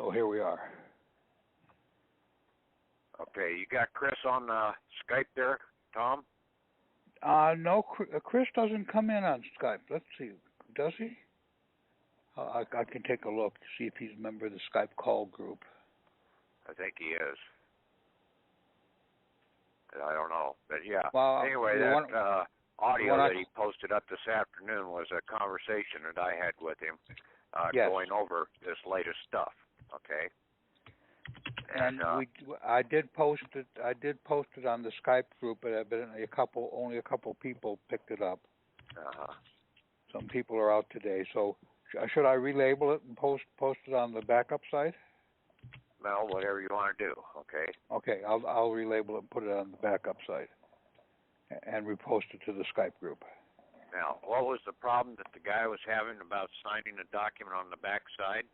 So here we are. Okay, you got Chris on Skype there, Tom? No, Chris doesn't come in on Skype. Let's see, does he? I can take a look to see if he's a member of the Skype call group. I think he is. I don't know, but yeah. Well, anyway, that audio that he posted up this afternoon was a conversation that I had with him yes. going over this latest stuff. Okay. And I did post it. I did post it on the Skype group, but evidently only a couple people picked it up. Some people are out today. So should I relabel it and post it on the backup site? Well, whatever you want to do. Okay. Okay, I'll relabel it and put it on the backup site and repost it to the Skype group. Now, what was the problem that the guy was having about signing a document on the back side?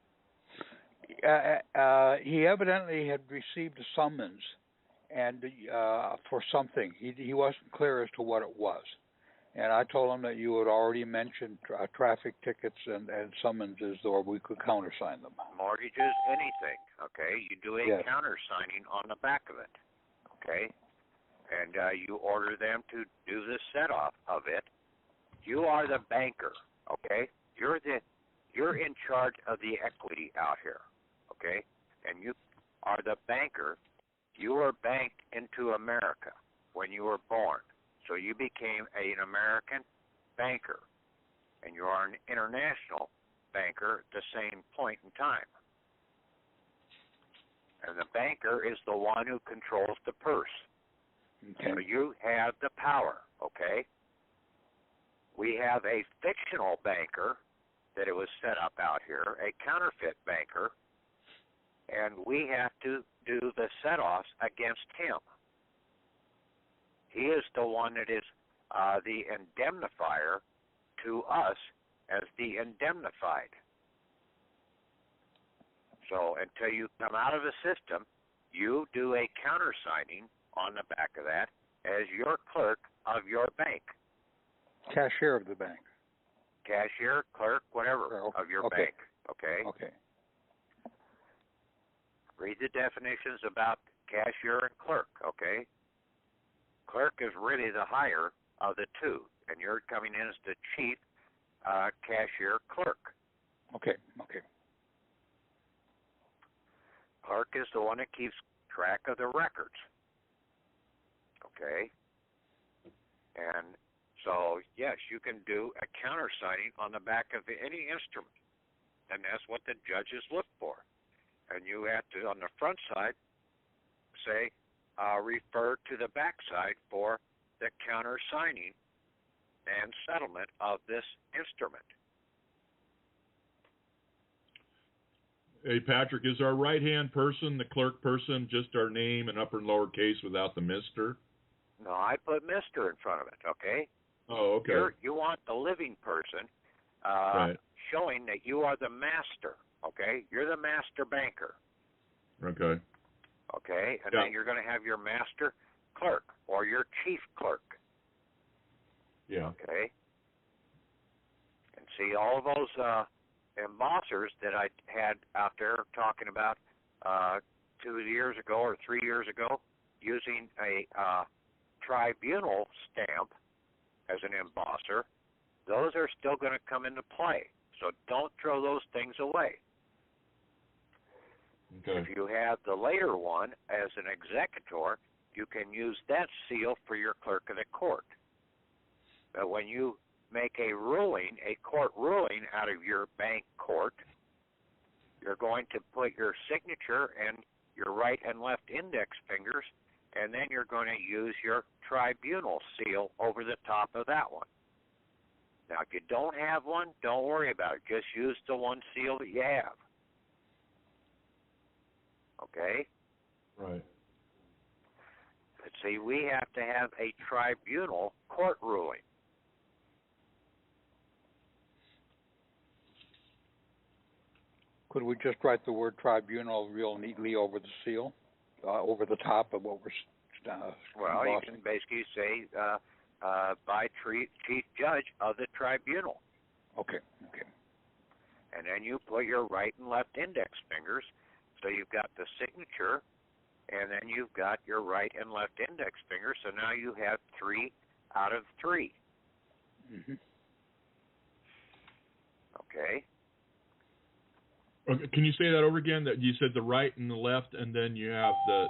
He evidently had received a summons and for something. He wasn't clear as to what it was. And I told him that you had already mentioned traffic tickets and summonses, or we could countersign them. Mortgages, anything, okay? You do a yes. countersigning on the back of it, okay? And you order them to do the set-off of it. You are the banker, okay? You're in charge of the equity out here, okay? And you are the banker. You were banked into America when you were born. So you became an American banker, and you are an international banker at the same point in time. And the banker is the one who controls the purse. Okay. So you have the power, okay? We have a fictional banker that it was set up out here, a counterfeit banker, and we have to do the set-offs against him. He is the one that is the indemnifier to us as the indemnified. So until you come out of the system, you do a countersigning on the back of that as your clerk of your bank. Cashier of the bank. Cashier, clerk, whatever, of your bank. Okay? Okay. Read the definitions about cashier and clerk, okay? Clerk is really the higher of the two, and you're coming in as the chief cashier clerk. Okay. Clerk is the one that keeps track of the records. Okay? And so, yes, you can do a countersigning on the back of any instrument, and that's what the judges look for. And you have to, on the front side, say, refer to the back side for the countersigning and settlement of this instrument. Hey, Patrick, is our right-hand person, the clerk person, just our name and upper and lower case without the Mr.? No, I put Mr. in front of it, okay? Oh, okay. You want the living person right. showing that you are the master, okay? You're the master banker. Okay. Okay, and then you're going to have your master clerk or your chief clerk. Yeah. Okay. And see, all of those embossers that I had out there talking about 2 years ago or 3 years ago using a tribunal stamp as an embosser, those are still going to come into play. So don't throw those things away. Okay. If you have the later one as an executor, you can use that seal for your clerk of the court. But when you make a ruling, a court ruling out of your bank court, you're going to put your signature and your right and left index fingers, and then you're going to use your tribunal seal over the top of that one. Now, if you don't have one, don't worry about it. Just use the one seal that you have. Okay? Right. But see, we have to have a tribunal court ruling. Could we just write the word tribunal real neatly over the seal, over the top of what we're well, you can basically say by chief judge of the tribunal. Okay. And then you put your right and left index fingers So you've got the signature, and then you've got your right and left index finger. So now you have 3 out of 3. Mm-hmm. Okay. Okay. Can you say that over again? That you said the right and the left, and then you have the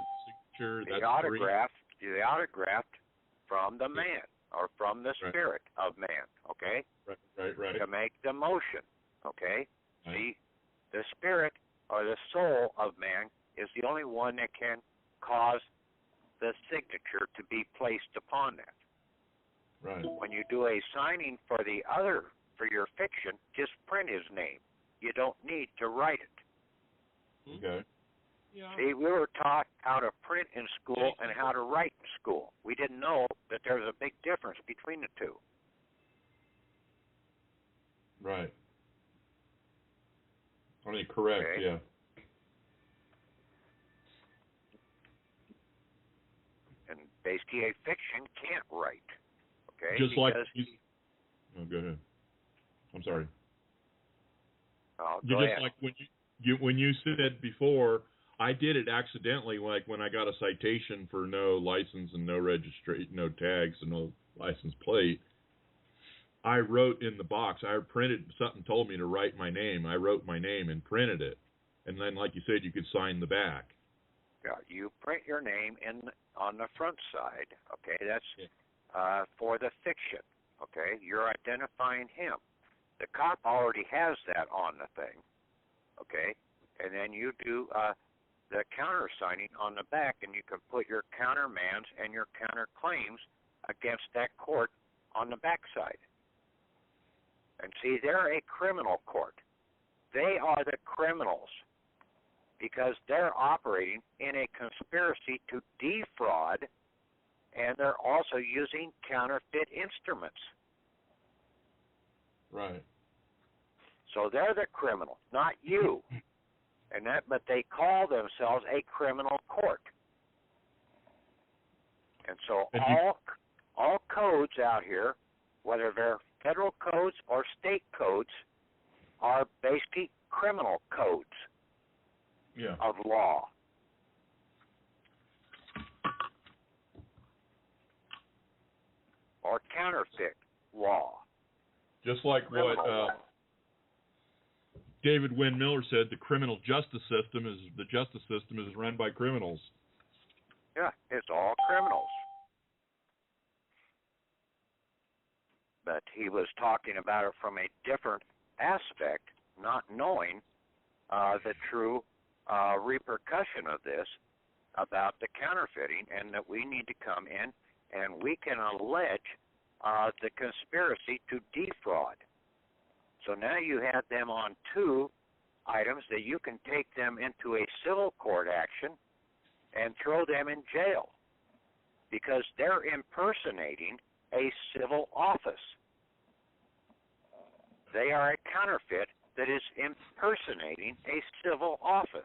signature. The that's autograph. The autograph from the man or from the spirit of man. Okay. Right. To make the motion. Okay. Right. The spirit or the soul of man is the only one that can cause the signature to be placed upon that. Right. When you do a signing for your fiction, just print his name. You don't need to write it. Okay. Yeah. See, we were taught how to print in school and how to write in school. We didn't know that there's a big difference between the two. Right. I mean, correct, Okay. yeah. And basically, a fiction can't write. Okay. Just like oh, go ahead. I'm sorry. Oh, You go just ahead. like when you said before, I did it accidentally. Like when I got a citation for no license and no registration, no tags and no license plate. I wrote in the box. I printed something. Told me to write my name. I wrote my name and printed it. And then, like you said, you could sign the back. Yeah, you print your name on the front side. Okay, that's for the fiction. Okay, you're identifying him. The cop already has that on the thing. Okay, and then you do the countersigning on the back, and you can put your countermands and your counterclaims against that court on the back side. And see, they're a criminal court. They are the criminals because they're operating in a conspiracy to defraud, and they're also using counterfeit instruments. Right. So they're the criminal, not you. But they call themselves a criminal court. And so all codes out here, whether they're federal codes or state codes, are basically criminal codes of law. Or counterfeit law. Just like Criminal what law. David Wynn Miller said, the justice system is run by criminals. Yeah, it's all criminals. But he was talking about it from a different aspect, not knowing the true repercussion of this about the counterfeiting, and that we need to come in and we can allege the conspiracy to defraud. So now you have them on 2 items that you can take them into a civil court action and throw them in jail because they're impersonating a civil office. They are a counterfeit that is impersonating a civil office.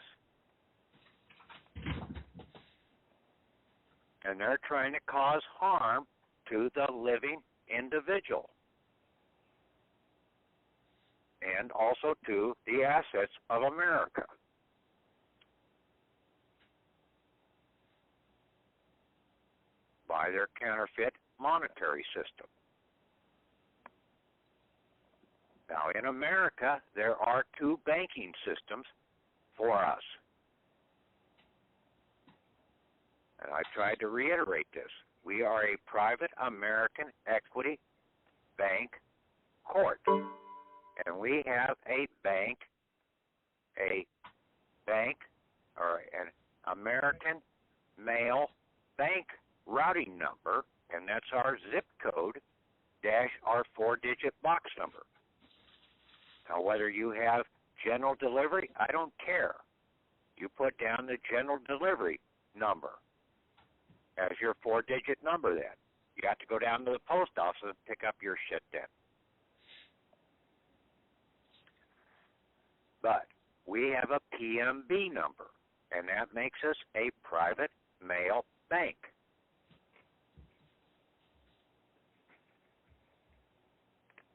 And they're trying to cause harm to the living individual and also to the assets of America. By their counterfeit monetary system. Now, in America, there are 2 banking systems for us. And I tried to reiterate this. We are a private American equity bank court. And we have an American mail bank routing number, and that's our zip code dash our 4-digit box number. Now, whether you have general delivery, I don't care. You put down the general delivery number as your 4-digit number then. You have to go down to the post office and pick up your shit then. But we have a PMB number, and that makes us a private mail bank.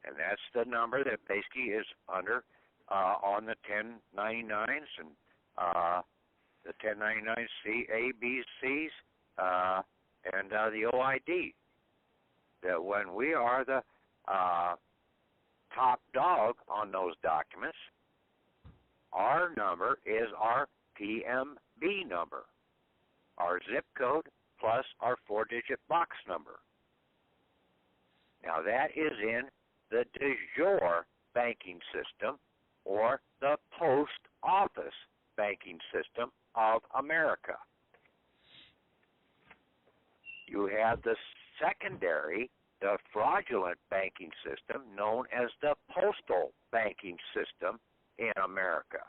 And that's the number that basically is under on the 1099s and the 1099-C, A, B, Cs, and the OID. That when we are the top dog on those documents, our number is our PMB number, our zip code plus our 4-digit box number. Now that is in the de jure banking system or the post office banking system of America. You have the secondary, the fraudulent banking system known as the postal banking system in America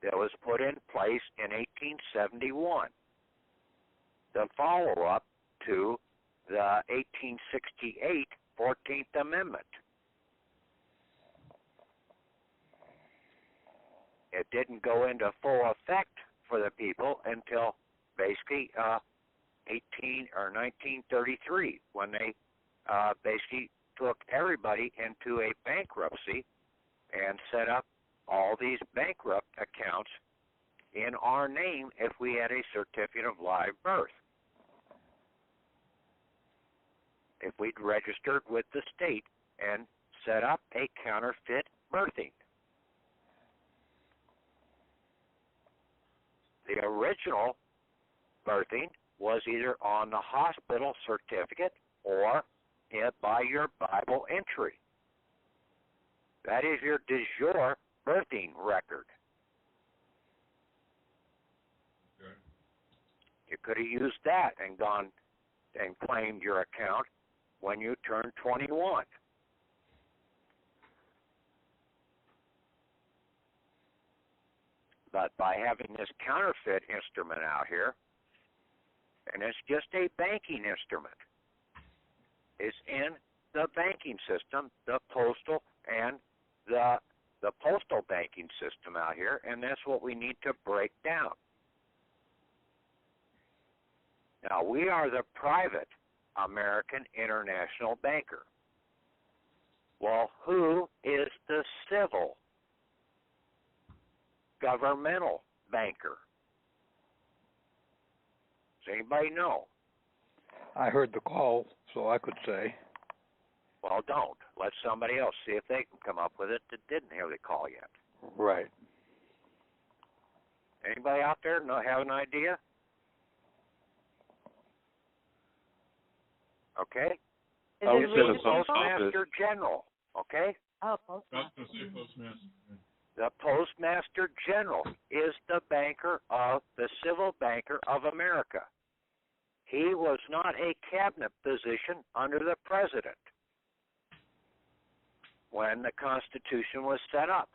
that was put in place in 1871, the follow-up to the 1868 14th Amendment. It didn't go into full effect for the people until basically 1933, when they basically took everybody into a bankruptcy and set up all these bankrupt accounts in our name if we had a certificate of live birth. If we'd registered with the state and set up a counterfeit birthing. The original birthing was either on the hospital certificate or by your Bible entry. That is your de jure birthing record. Okay. You could have used that and gone and claimed your account when you turned 21. But by having this counterfeit instrument out here, and it's just a banking instrument, it's in the banking system, the postal and the postal banking system out here, and that's what we need to break down. Now, we are the private American international banker. Well, who is the civil governmental banker? Does anybody know? I heard the call, so I could say. Well, don't. Let somebody else see if they can come up with it that didn't hear the call yet. Right. Anybody out there have an idea? Okay. Is I would it say the really Postmaster General. Okay. Oh, Postmaster. I was going to say Postmaster. The Postmaster General is the civil banker of America. He was not a cabinet position under the president when the Constitution was set up.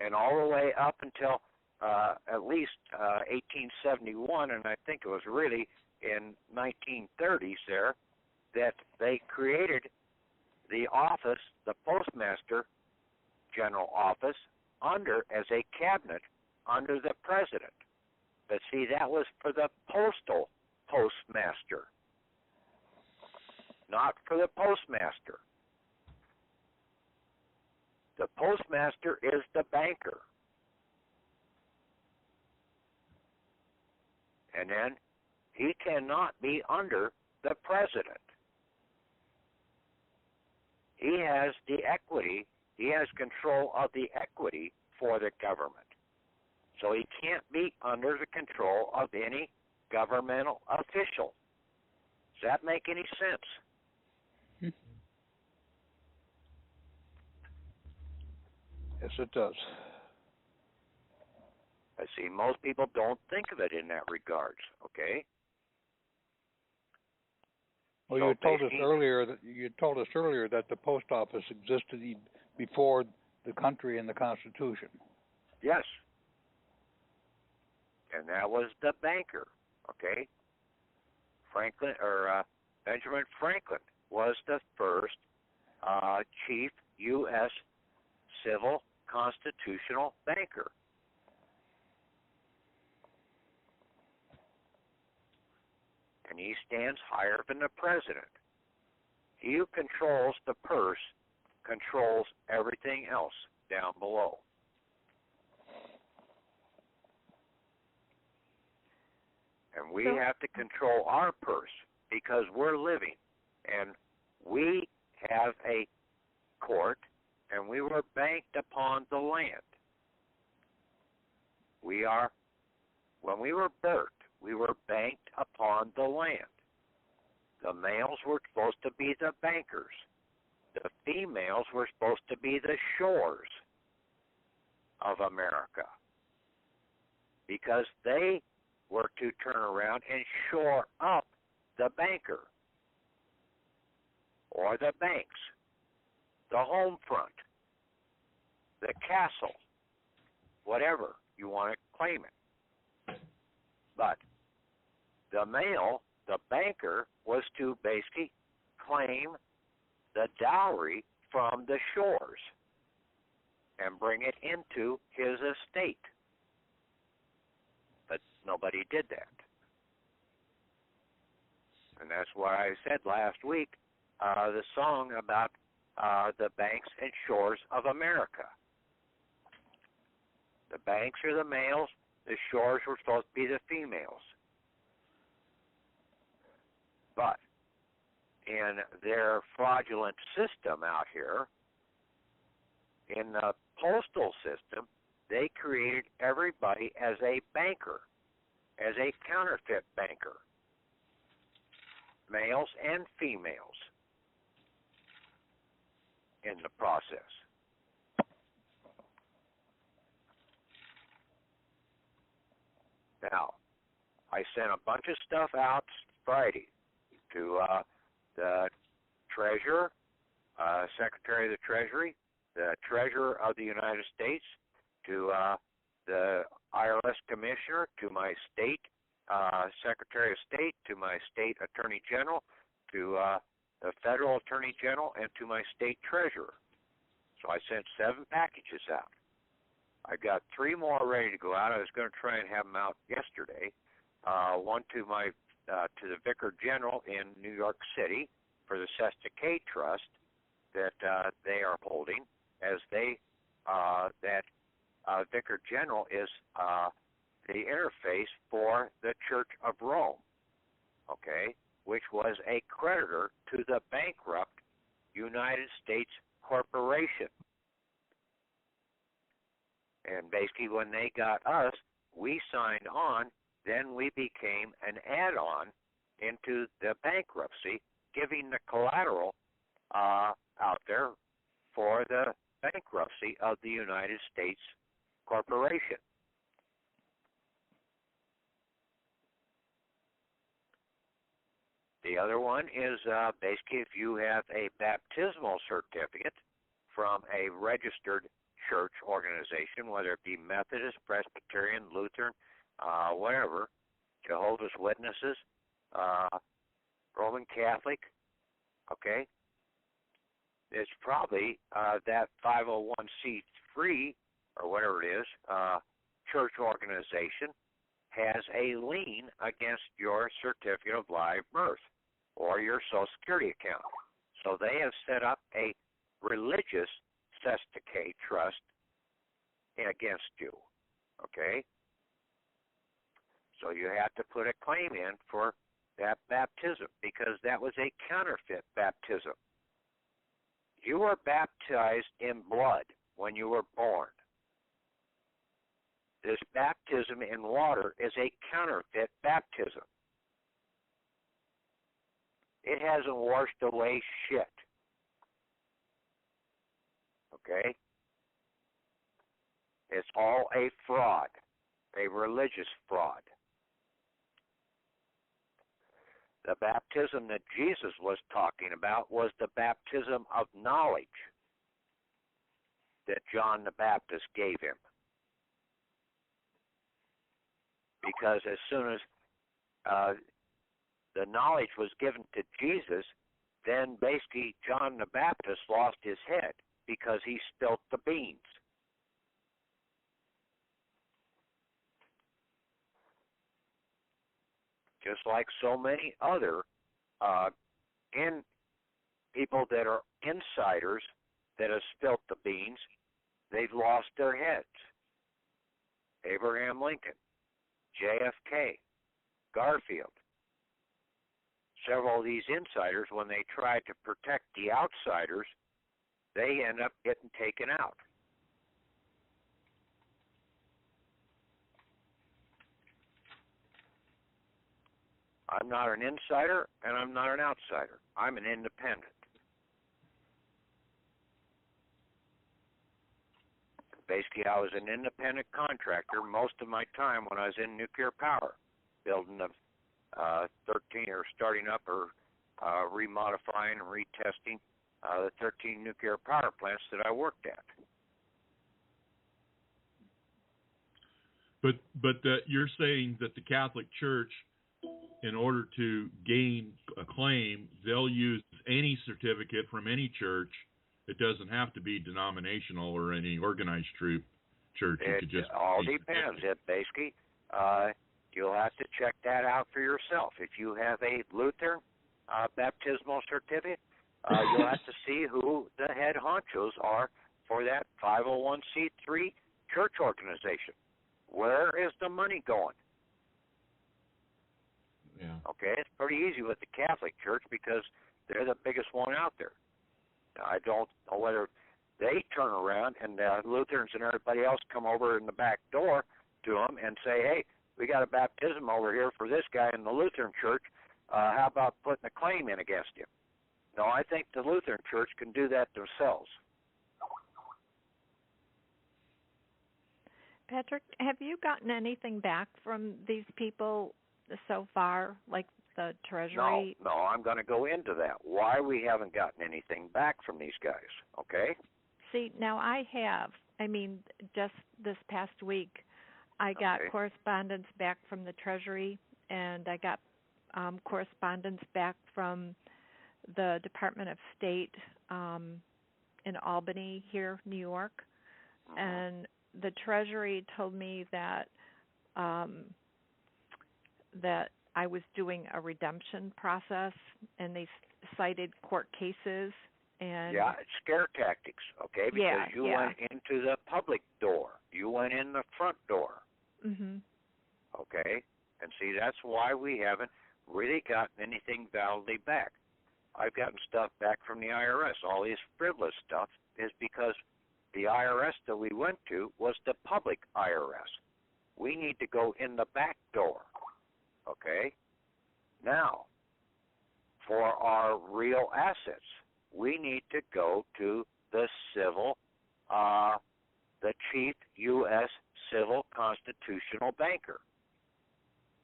And all the way up until at least 1871, and I think it was really in 1930s there, that they created the office, the Postmaster General office, as a cabinet under the president. But see, that was for the postal postmaster, not for the postmaster. The postmaster is the banker. And then he cannot be under the president. He has the equity, he has control of the equity for the government. So he can't be under the control of any governmental official. Does that make any sense? Yes, it does. I see most people don't think of it in that regards, okay? Well, So you told us earlier that the post office existed before the country and the Constitution. Yes. And that was the banker, okay? Benjamin Franklin was the first chief U.S. civil constitutional banker. And he stands higher than the president. He who controls the purse controls everything else down below. And we have to control our purse because we're living. And we have a court, and we were banked upon the land. When we were birthed, we were banked upon the land. The males were supposed to be the bankers. The females were supposed to be the shores of America, because they were to turn around and shore up the banker or the banks, the home front, the castle, whatever you want to claim it. But the male, the banker, was to basically claim the dowry from the shores and bring it into his estate. But nobody did that. And that's why I said last week the song about the banks and shores of America. The banks are the males, the shores were supposed to be the females. But in their fraudulent system out here, in the postal system, they created everybody as a banker, as a counterfeit banker, males and females in the process. Now, I sent a bunch of stuff out Friday to the Treasurer, Secretary of the Treasury, the Treasurer of the United States, to the IRS Commissioner, to my state Secretary of State, to my state Attorney General, to the Federal Attorney General, and to my state Treasurer. So I sent 7 packages out. I got 3 more ready to go out. I was going to try and have them out yesterday. One to the Vicar General in New York City for the Cesta K Trust that they are holding, as that Vicar General is the interface for the Church of Rome, okay, which was a creditor to the bankrupt United States Corporation. And basically when they got us, we signed on, then we became an add-on into the bankruptcy, giving the collateral out there for the bankruptcy of the United States Corporation. The other one is basically if you have a baptismal certificate from a registered church organization, whether it be Methodist, Presbyterian, Lutheran, whatever, Jehovah's Witnesses, Roman Catholic, okay, it's probably that 501c3 or whatever it is, church organization has a lien against your certificate of live birth or your Social Security account. So they have set up a religious Cesta K Trust against you, okay? So you have to put a claim in for that baptism because that was a counterfeit baptism. You were baptized in blood when you were born. This baptism in water is a counterfeit baptism. It hasn't washed away shit. Okay? It's all a fraud, a religious fraud. The baptism that Jesus was talking about was the baptism of knowledge that John the Baptist gave him. Because as soon as the knowledge was given to Jesus, then basically John the Baptist lost his head because he spilt the beans. Just like so many other people that are insiders that have spilt the beans, they've lost their heads. Abraham Lincoln, JFK, Garfield. Several of these insiders, when they try to protect the outsiders, they end up getting taken out. I'm not an insider, and I'm not an outsider. I'm an independent. Basically, I was an independent contractor most of my time when I was in nuclear power, building the 13 or starting up or remodifying and retesting the 13 nuclear power plants that I worked at. But you're saying that the Catholic Church, in order to gain a claim, they'll use any certificate from any church. It doesn't have to be denominational or any organized church. It all depends. It basically, you'll have to check that out for yourself. If you have a Lutheran baptismal certificate, you'll have to see who the head honchos are for that 501c3 church organization. Where is the money going? Yeah. Okay, it's pretty easy with the Catholic Church because they're the biggest one out there. I don't know whether they turn around and Lutherans and everybody else come over in the back door to them and say, hey, we got a baptism over here for this guy in the Lutheran Church. How about putting a claim in against him? No, I think the Lutheran Church can do that themselves. Patrick, have you gotten anything back from these people so far, like the Treasury? No, I'm going to go into that. Why we haven't gotten anything back from these guys, okay? See, now I have. I mean, just this past week, I got correspondence back from the Treasury, and I got correspondence back from the Department of State in Albany here, New York. And the Treasury told me that that I was doing a redemption process, and they cited court cases. And yeah, it's scare tactics, okay? Because you went into the public door. You went in the front door. Mm-hmm. Okay? And see, that's why we haven't really gotten anything validly back. I've gotten stuff back from the IRS. All this frivolous stuff is because the IRS that we went to was the public IRS. We need to go in the back door. Okay? Now, for our real assets, we need to go to the the chief U.S. civil constitutional banker.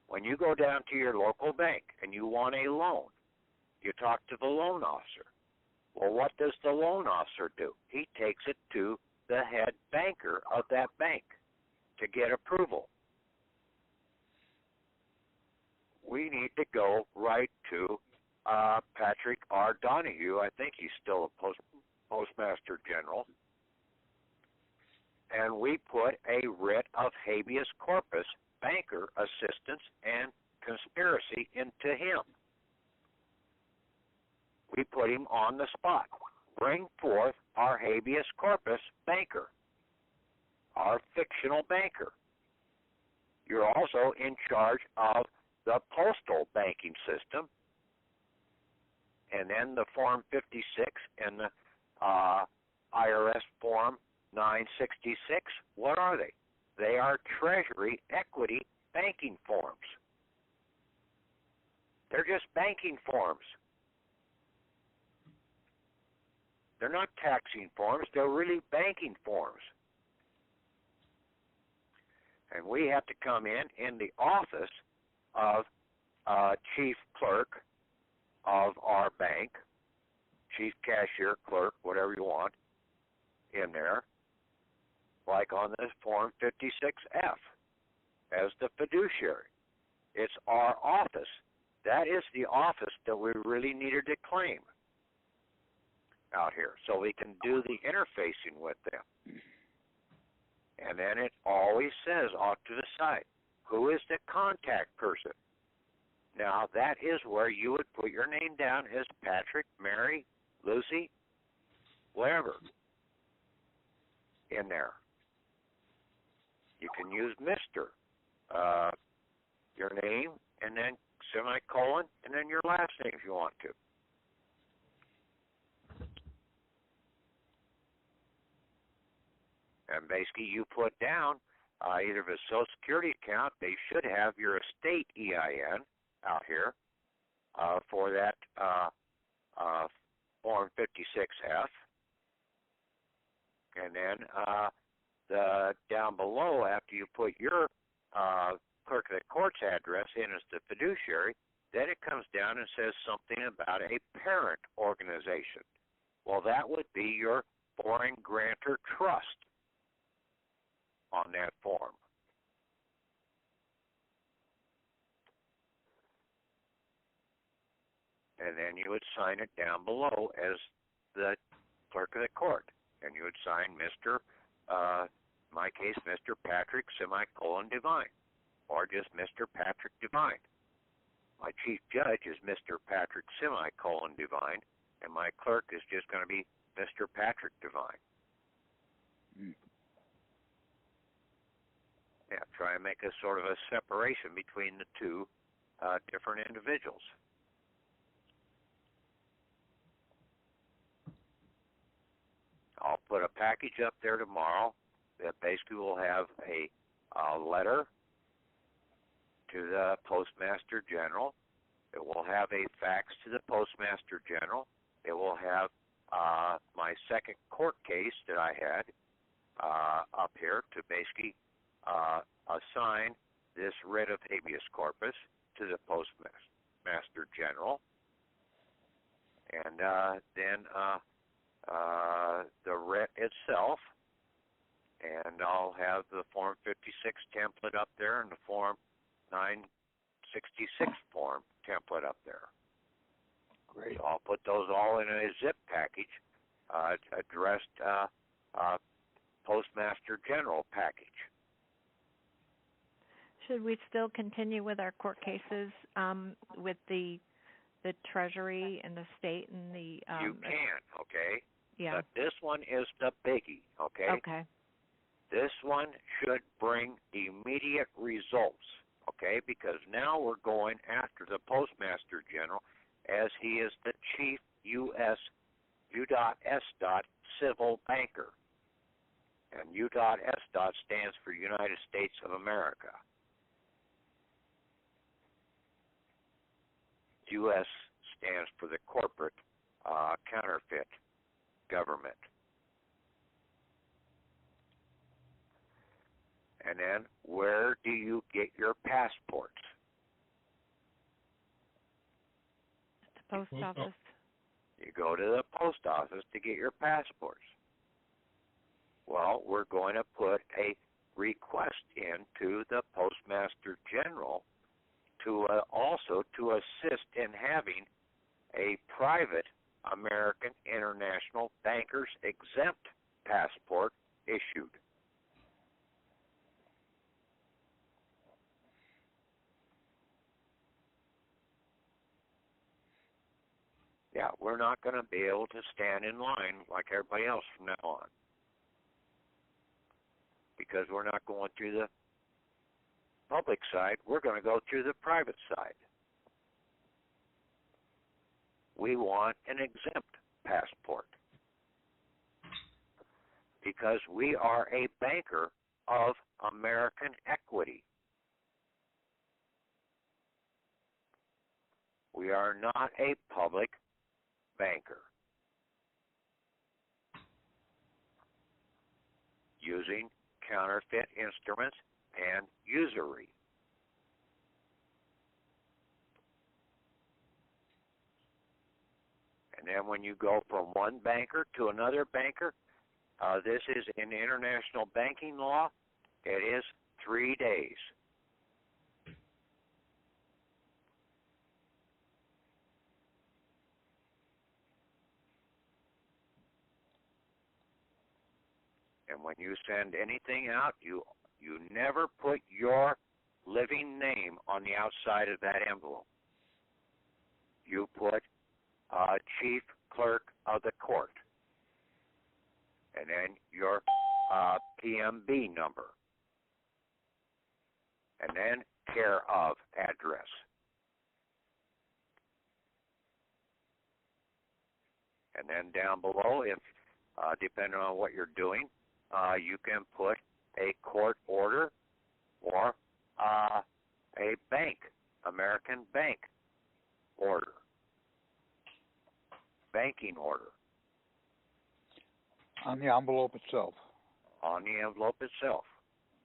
When you go down to your local bank and you want a loan, you talk to the loan officer. Well, what does the loan officer do? He takes it to the head banker of that bank to get approval. We need to go right to Patrick R. Donahue. I think he's still a Postmaster General. And we put a writ of habeas corpus, banker assistance, and conspiracy into him. We put him on the spot. Bring forth our habeas corpus banker, our fictional banker. You're also in charge of the postal banking system, and then the Form 56 and the IRS Form 966. What are they? They are Treasury equity banking forms. They're just banking forms. They're not taxing forms. They're really banking forms. And we have to come in the office of chief clerk of our bank, chief cashier, clerk, whatever you want, in there, like on this Form 56F, as the fiduciary. It's our office. That is the office that we really needed to claim out here, so we can do the interfacing with them. And then it always says off to the side, who is the contact person? Now, that is where you would put your name down as Patrick, Mary, Lucy, whatever, in there. You can use Mr., your name and then semicolon, and then your last name if you want to. And basically you put down either of a Social Security account. They should have your estate EIN out here for that Form 56F. And then down below, after you put your clerk of the court's address in as the fiduciary, then it comes down and says something about a parent organization. Well, that would be your foreign grantor trust on that form. And then you would sign it down below as the clerk of the court. And you would sign Mr., in my case, Mr. Patrick, semicolon, Divine, or just Mr. Patrick Divine. My chief judge is Mr. Patrick, semicolon, Divine, and my clerk is just going to be Mr. Patrick Divine. Yeah, try and make a sort of a separation between the two different individuals. I'll put a package up there tomorrow that basically will have a letter to the Postmaster General. It will have a fax to the Postmaster General. It will have my second court case that I had up here to basically assign this writ of habeas corpus to the Postmaster General. And then the writ itself, and I'll have the Form 56 template up there and the Form 966 form template up there. Great. So I'll put those all in a zip package addressed Postmaster General package. Should we still continue with our court cases with the Treasury and the state and the... you can, okay? Yeah. But this one is the biggie, okay? Okay. This one should bring immediate results, okay? Because now we're going after the Postmaster General as he is the chief U.S. U.S. civil banker. And U.S. stands for United States of America. U.S. stands for the corporate counterfeit government. And then, where do you get your passports? At the post office. You go to the post office to get your passports. Well, we're going to put a request into the Postmaster General to also to assist in having a private American International Bankers Exempt passport issued. Yeah, we're not going to be able to stand in line like everybody else from now on, because we're not going through the public side. We're going to go through the private side. We want an exempt passport because we are a banker of American equity. We are not a public banker using counterfeit instruments and usury. And then when you go from one banker to another banker, this is in international banking law, it is 3 days. And when you send anything out, you never put your living name on the outside of that envelope. You put Chief Clerk of the Court, and then your PMB number, and then care of address, And then down below, if depending on what you're doing, you can put a court order or a bank, American bank order, banking order. On the envelope itself. On the envelope itself.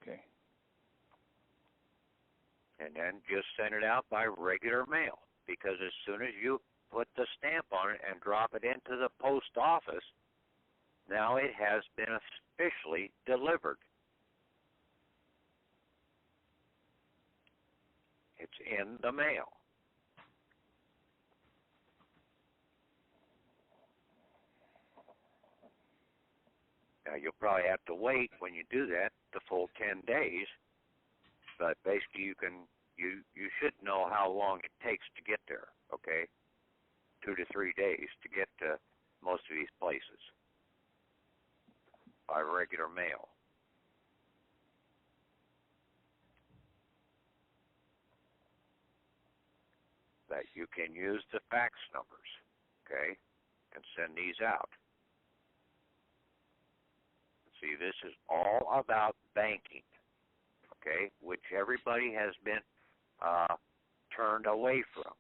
Okay. And then just send it out by regular mail, because as soon as you put the stamp on it and drop it into the post office, now it has been officially delivered. It's in the mail. Now, you'll probably have to wait when you do that the full 10 days, but basically you should know how long it takes to get there, okay? 2 to 3 days to get to most of these places by regular mail. That you can use the fax numbers, okay, and send these out. See, this is all about banking, okay, which everybody has been turned away from.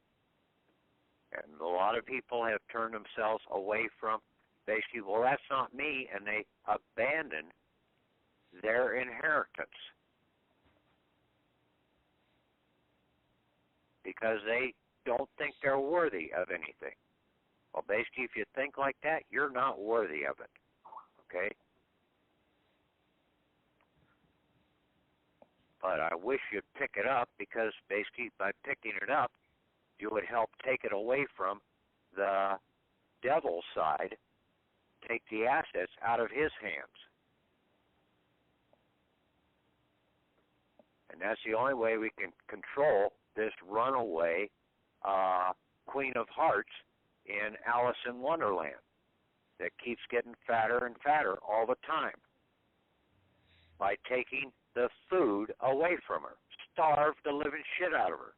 And a lot of people have turned themselves away from, basically, well, that's not me, and they abandon their inheritance because they don't think they're worthy of anything. Well, basically, if you think like that, you're not worthy of it, okay? But I wish you'd pick it up, because basically by picking it up, you would help take it away from the devil's side, take the assets out of his hands. And that's the only way we can control this runaway Queen of Hearts in Alice in Wonderland that keeps getting fatter and fatter all the time, by taking the food away from her. Starve the living shit out of her.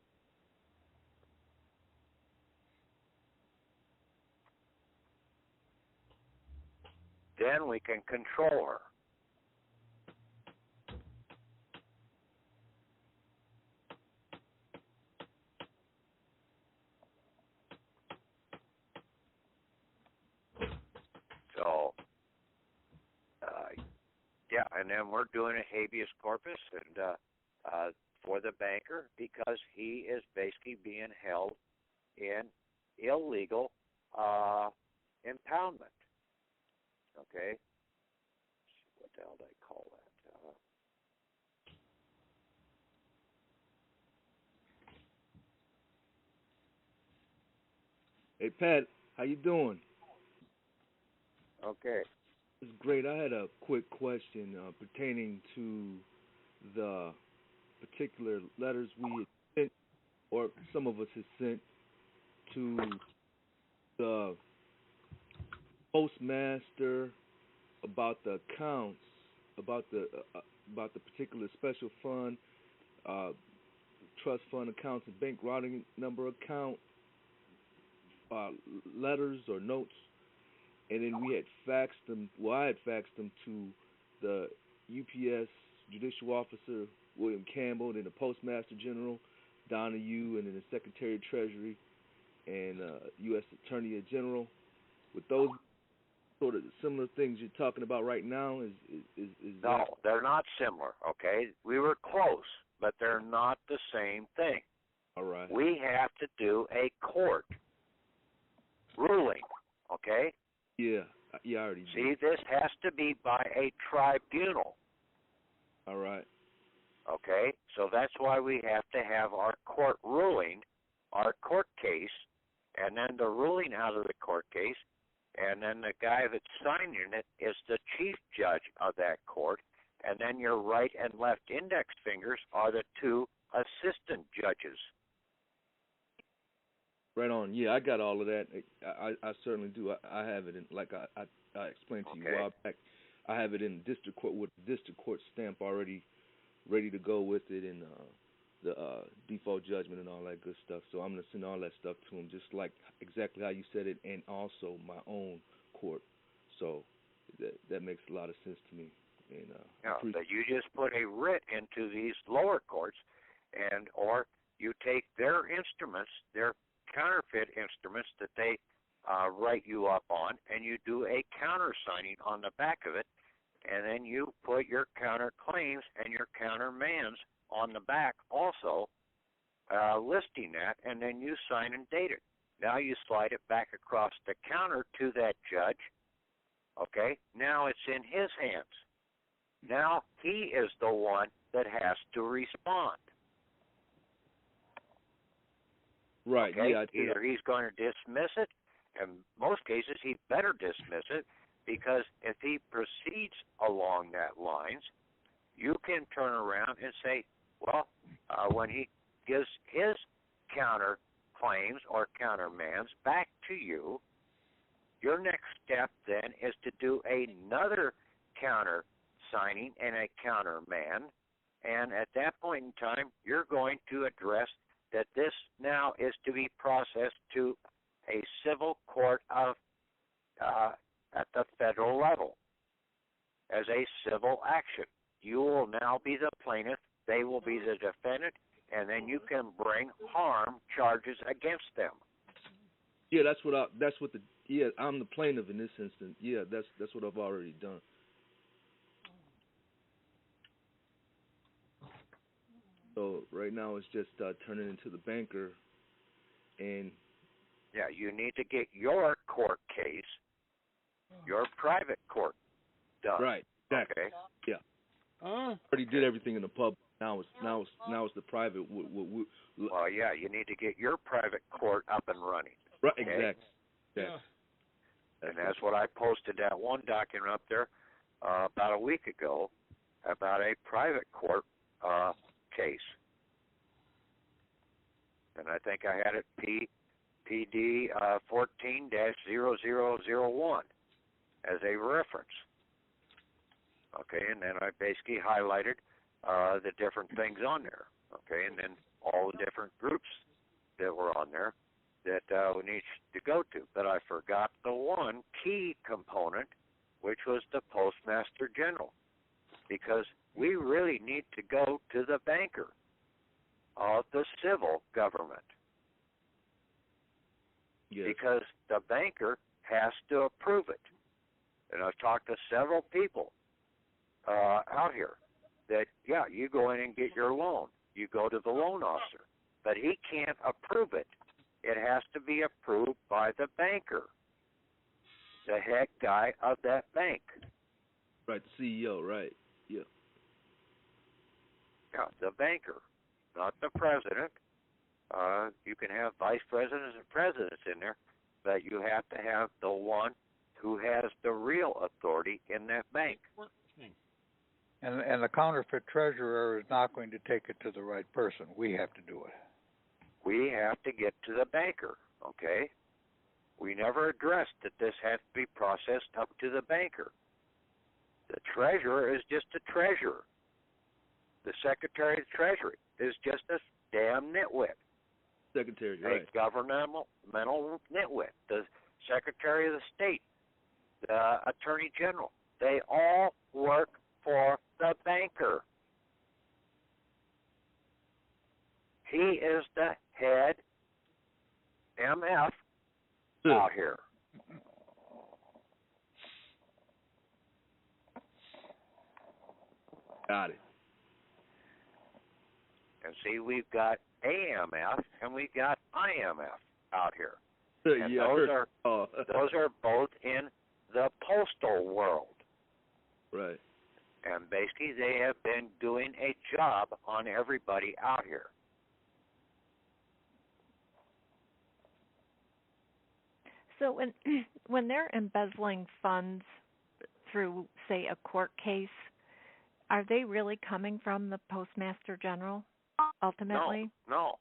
Then we can control her. So, yeah, and then we're doing a habeas corpus and for the banker, because he is basically being held in illegal impoundment. Okay? What the hell do I call that? Hey, Pat, how you doing? Okay. It's great. I had a quick question pertaining to the particular letters we had sent, or some of us had sent, to the Postmaster about the accounts, about the particular special fund, trust fund accounts, and bank routing number account letters or notes. And then we had faxed them, well, I had faxed them to the UPS Judicial Officer, William Campbell, then the Postmaster General, Donahue, and then the Secretary of Treasury, and U.S. Attorney General. With those sort of similar things you're talking about right now, is no, that... they're not similar, okay? We were close, but they're not the same thing. All right. We have to do a court ruling, okay? Yeah, I already See, did. this has to be by a tribunal. All right. Okay? So that's why we have to have our court ruling, our court case, and then the ruling out of the court case, and then the guy that's signing it is the chief judge of that court, and then your right and left index fingers are the two assistant judges. Right on. Yeah, I got all of that. I certainly do. I have it in, like I explained to you a while back. I have it in district court with the district court stamp already ready to go with it, and default judgment and all that good stuff. So I'm gonna send all that stuff to him, just like exactly how you said it, and also my own court. So that makes a lot of sense to me. And so you just put a writ into these lower courts, and or you take their instruments, their counterfeit instruments that they write you up on, and you do a countersigning on the back of it, and then you put your counterclaims and your countermands on the back also, listing that, and then you sign and date it. Now you slide it back across the counter to that judge. Okay, now it's in his hands. Now he is the one that has to respond. Right, okay? Yeah. Either he's going to dismiss it, in most cases he better dismiss it, because if he proceeds along that lines, you can turn around and say, well, when he gives his counter claims or countermands back to you, your next step then is to do another counter signing and a countermand, and at that point in time, you're going to address that this now is to be processed to a civil court of at the federal level as a civil action. You will now be the plaintiff, they will be the defendant, and then you can bring harm charges against them. Yeah, I'm the plaintiff in this instance. Yeah, that's what I've already done. So right now it's just turning into the banker, and yeah, you need to get your court case, your private court done. Right. Exactly. Okay. Yeah. Already did everything in the public. Now it's the private. Well, yeah, you need to get your private court up and running. Right. Okay? Exactly. Yeah. And that's what I posted that one document up there about a week ago about a private court case. And I think I had it PD 14-0001 as a reference. Okay, and then I basically highlighted the different things on there. Okay, and then all the different groups that were on there that we need to go to. But I forgot the one key component, which was the Postmaster General, because we really need to go to the banker of the civil government. Yes. Because the banker has to approve it. And I've talked to several people out here that, yeah, you go in and get your loan. You go to the loan officer. But he can't approve it. It has to be approved by the banker, the head guy of that bank. Right, the CEO, right. Yeah. Yeah, the banker, not the president. You can have vice presidents and presidents in there, but you have to have the one who has the real authority in that bank. And the counterfeit treasurer is not going to take it to the right person. We have to do it. We have to get to the banker, okay? We never addressed that this has to be processed up to the banker. The treasurer is just a treasurer. The Secretary of the Treasury is just a damn nitwit. Secretary, right. A governmental nitwit. The Secretary of the State, the Attorney General, they all work for the banker. He is the head MF out here. Got it. And see, we've got AMF and we've got IMF out here. And yeah, those are both in the postal world. Right. And basically they have been doing a job on everybody out here. So when they're embezzling funds through, say, a court case, are they really coming from the Postmaster General ultimately? No.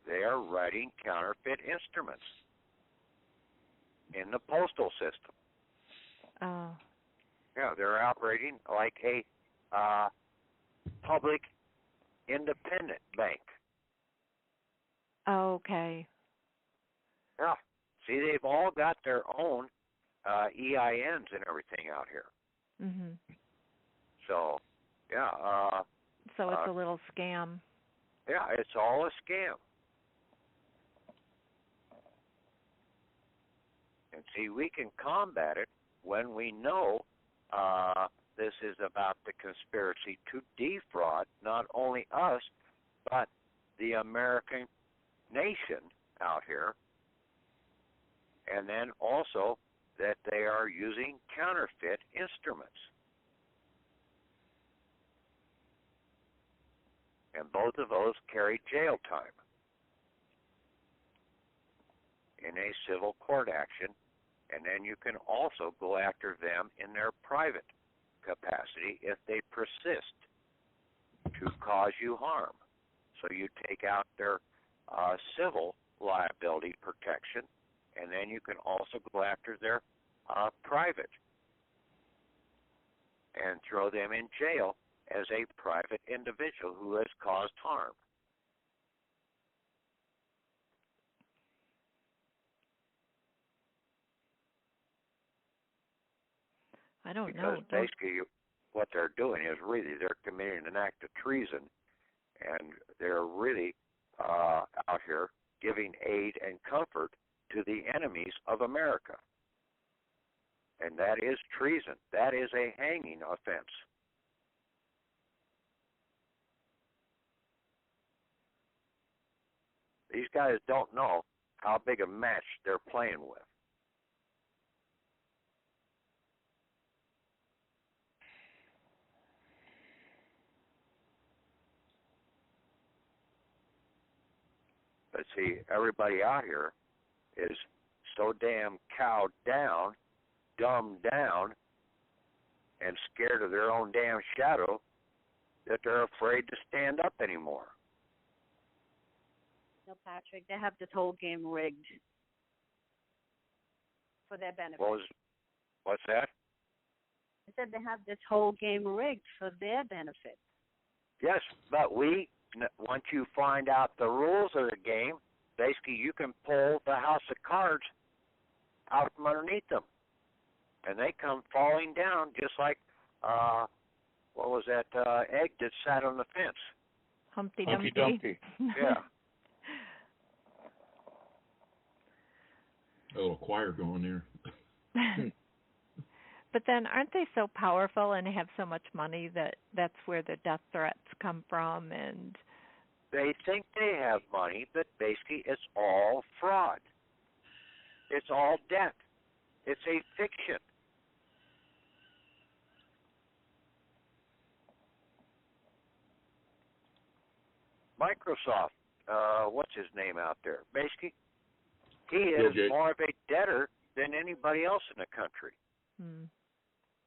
They are writing counterfeit instruments in the postal system. Oh. Yeah, they're operating like a public independent bank. Okay. Yeah. See, they've all got their own EINs and everything out here. Mhm. So, yeah. So it's a little scam. Yeah, it's all a scam. And see, we can combat it when we know this is about the conspiracy to defraud not only us, but the American nation out here. And then also that they are using counterfeit instruments. And both of those carry jail time in a civil court action. And then you can also go after them in their private capacity if they persist to cause you harm. So you take out their civil liability protection, and then you can also go after their private and throw them in jail as a private individual who has caused harm. I don't because know. basically what they're doing is really they're committing an act of treason, and they're really out here giving aid and comfort to the enemies of America. And that is treason. That is a hanging offense. These guys don't know how big a match they're playing with. But see, everybody out here is so damn cowed down, dumbed down, and scared of their own damn shadow that they're afraid to stand up anymore. No, Patrick, they have this whole game rigged for their benefit. What's that? I said they have this whole game rigged for their benefit. Yes, but once you find out the rules of the game, basically you can pull the house of cards out from underneath them. And they come falling down just like, what was that egg that sat on the fence? Humpty Dumpty. Yeah. A little choir going there. But then aren't they so powerful and have so much money that that's where the death threats come from? And they think they have money, but basically it's all fraud. It's all debt. It's a fiction. Microsoft, what's his name out there? Basically, he is more of a debtor than anybody else in the country.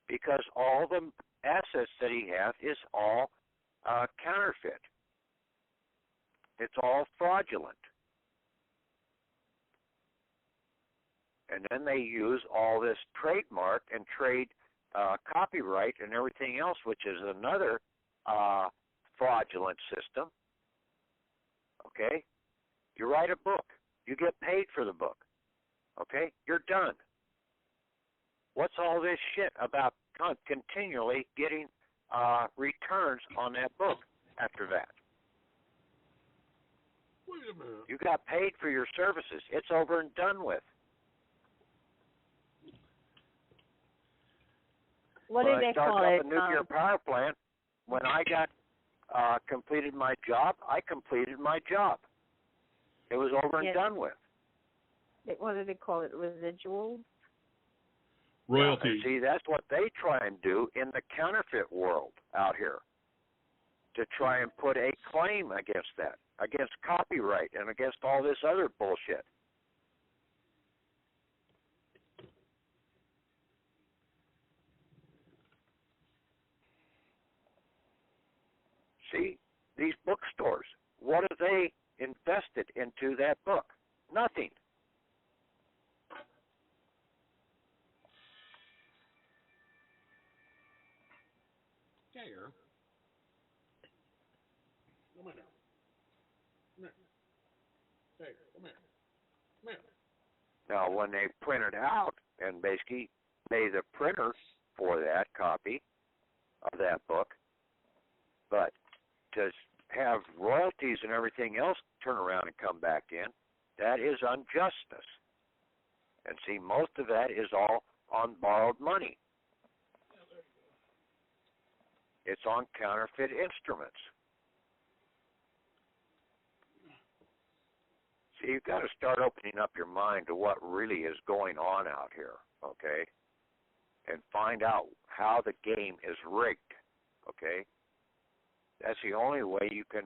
Because all the assets that he has is all counterfeit. It's all fraudulent. And then they use all this trademark and trade copyright and everything else, which is another fraudulent system. Okay? You write a book. You get paid for the book. Okay? You're done. What's all this shit about continually getting returns on that book after that? Wait a minute. You got paid for your services. It's over and done with. What do they call it? When I started up a nuclear power plant, when I got completed my job, I completed my job. It was over and done with. What do they call it? Residuals? Royalty. See, that's what they try and do in the counterfeit world out here, to try and put a claim against that, against copyright, and against all this other bullshit. See, these bookstores, what have they invested into that book? Nothing. Come here. Come here. Hey, come here. Come here. Now, when they print it out and basically pay the printer for that copy of that book, but to have royalties and everything else turn around and come back in, that is injustice. And see, most of that is all on borrowed money. It's on counterfeit instruments. See, you've got to start opening up your mind to what really is going on out here, okay? And find out how the game is rigged, okay? That's the only way you can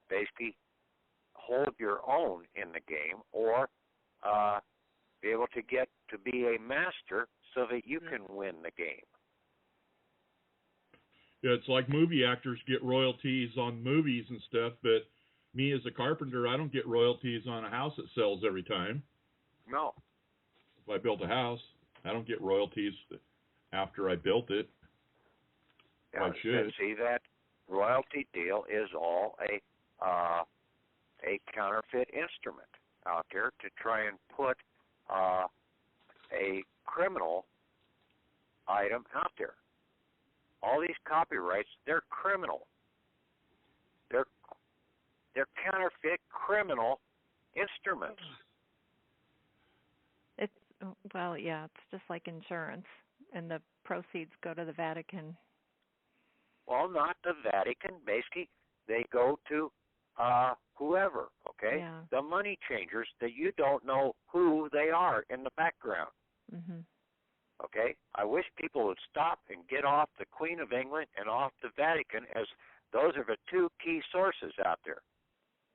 basically hold your own in the game, or be able to get to be a master so that you can win the game. Yeah, it's like movie actors get royalties on movies and stuff, but me as a carpenter, I don't get royalties on a house that sells every time. No. If I built a house, I don't get royalties after I built it. Yeah, I should. See, that royalty deal is all a counterfeit instrument out there to try and put a criminal item out there. All these copyrights, they're criminal. They're counterfeit criminal instruments. It's just like insurance, and the proceeds go to the Vatican. Well, not the Vatican. Basically, they go to whoever, okay? Yeah. The money changers that you don't know who they are in the background. Mm-hmm. Okay? I wish people would stop and get off the Queen of England and off the Vatican, as those are the two key sources out there.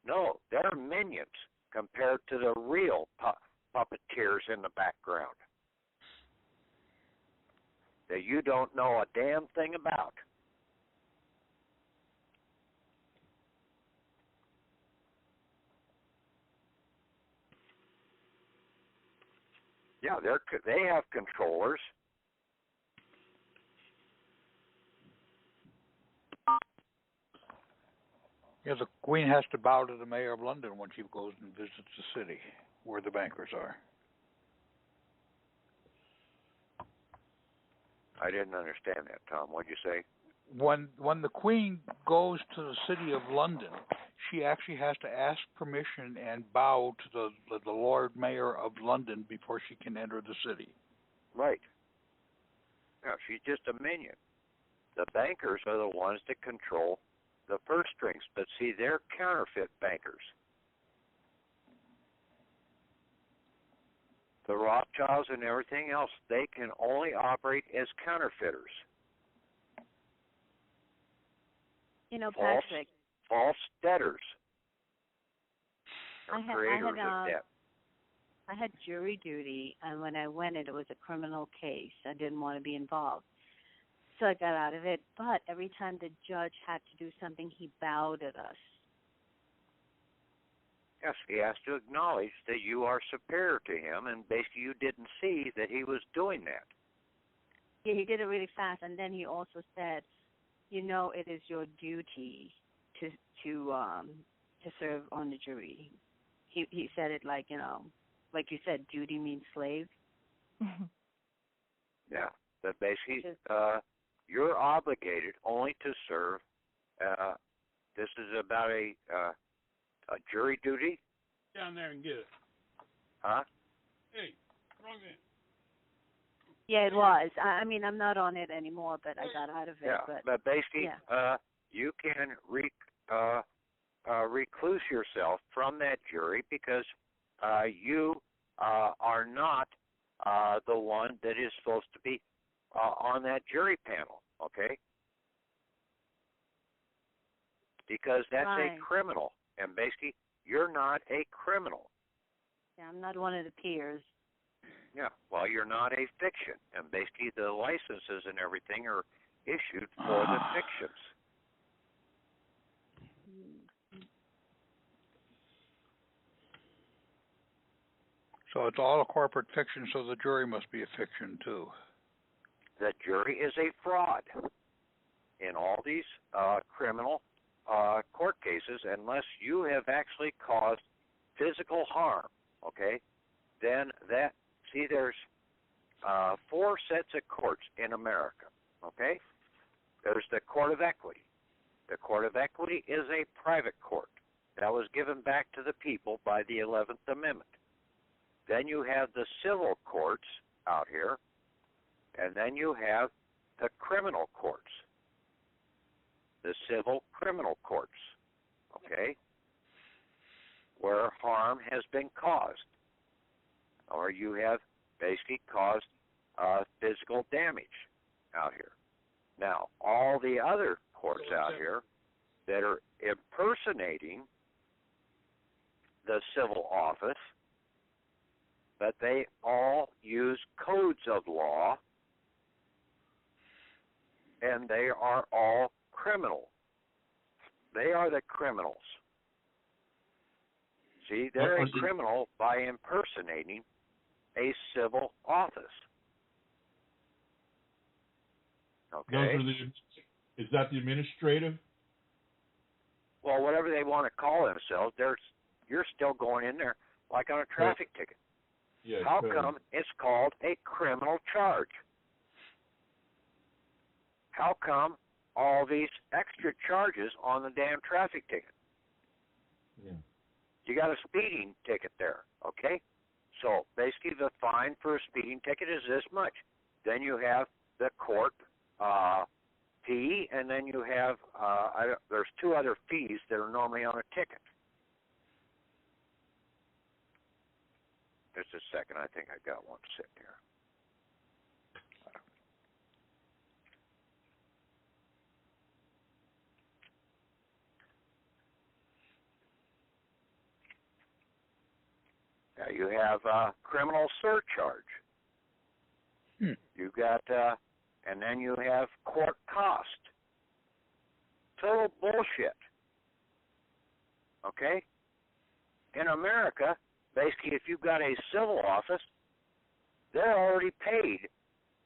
No, they're minions compared to the real puppeteers in the background that you don't know a damn thing about. Yeah, they have controllers. Yeah, the Queen has to bow to the Mayor of London when she goes and visits the city where the bankers are. I didn't understand that, Tom. What'd you say? When the Queen goes to the city of London, she actually has to ask permission and bow to the Lord Mayor of London before she can enter the city. Right. Yeah, she's just a minion. The bankers are the ones that control the purse strings, but see, they're counterfeit bankers. The Rothschilds and everything else, they can only operate as counterfeiters. You know, Patrick. False debtors. I had jury duty, and when I went it was a criminal case. I didn't want to be involved. So I got out of it, but every time the judge had to do something, he bowed at us. Yes, he has to acknowledge that you are superior to him, and basically you didn't see that he was doing that. Yeah, he did it really fast, and then he also said, you know, it is your duty to serve on the jury. He said it like, you know, like you said, duty means slave. Yeah, that basically you're obligated only to serve. This is about a jury duty. Down there and get it. Huh? Hey, wrong end. Yeah, it was. I mean, I'm not on it anymore, but I got out of it. Yeah, but basically, you can recluse yourself from that jury because you are not the one that is supposed to be on that jury panel, okay? Because that's a criminal, and basically, you're not a criminal. Yeah, I'm not one of the peers. Yeah, well, you're not a fiction, and basically the licenses and everything are issued for the fictions. So it's all a corporate fiction, so the jury must be a fiction, too. The jury is a fraud in all these criminal court cases unless you have actually caused physical harm, okay? Then there's 4 sets of courts in America, okay? There's the Court of Equity. The Court of Equity is a private court that was given back to the people by the 11th Amendment. Then you have the civil courts out here, and then you have the criminal courts, the civil criminal courts, okay, where harm has been caused, or you have basically caused physical damage out here. Now, all the other courts out here that are impersonating the civil office, but they all use codes of law, and they are all criminal. They are the criminals. See, they're a criminal by impersonating a civil office. Okay. Is that the administrative? Well, whatever they want to call themselves, you're still going in there like on a traffic ticket. Yeah, how come it's called a criminal charge? How come all these extra charges on the damn traffic ticket? Yeah. You got a speeding ticket there, okay? So basically the fine for a speeding ticket is this much. Then you have the court fee, and then you have, there's 2 other fees that are normally on a ticket. Just a second, I think I got one sitting here. Now you have criminal surcharge. You got, and then you have court cost. Total bullshit. Okay? In America, basically, if you've got a civil office, they're already paid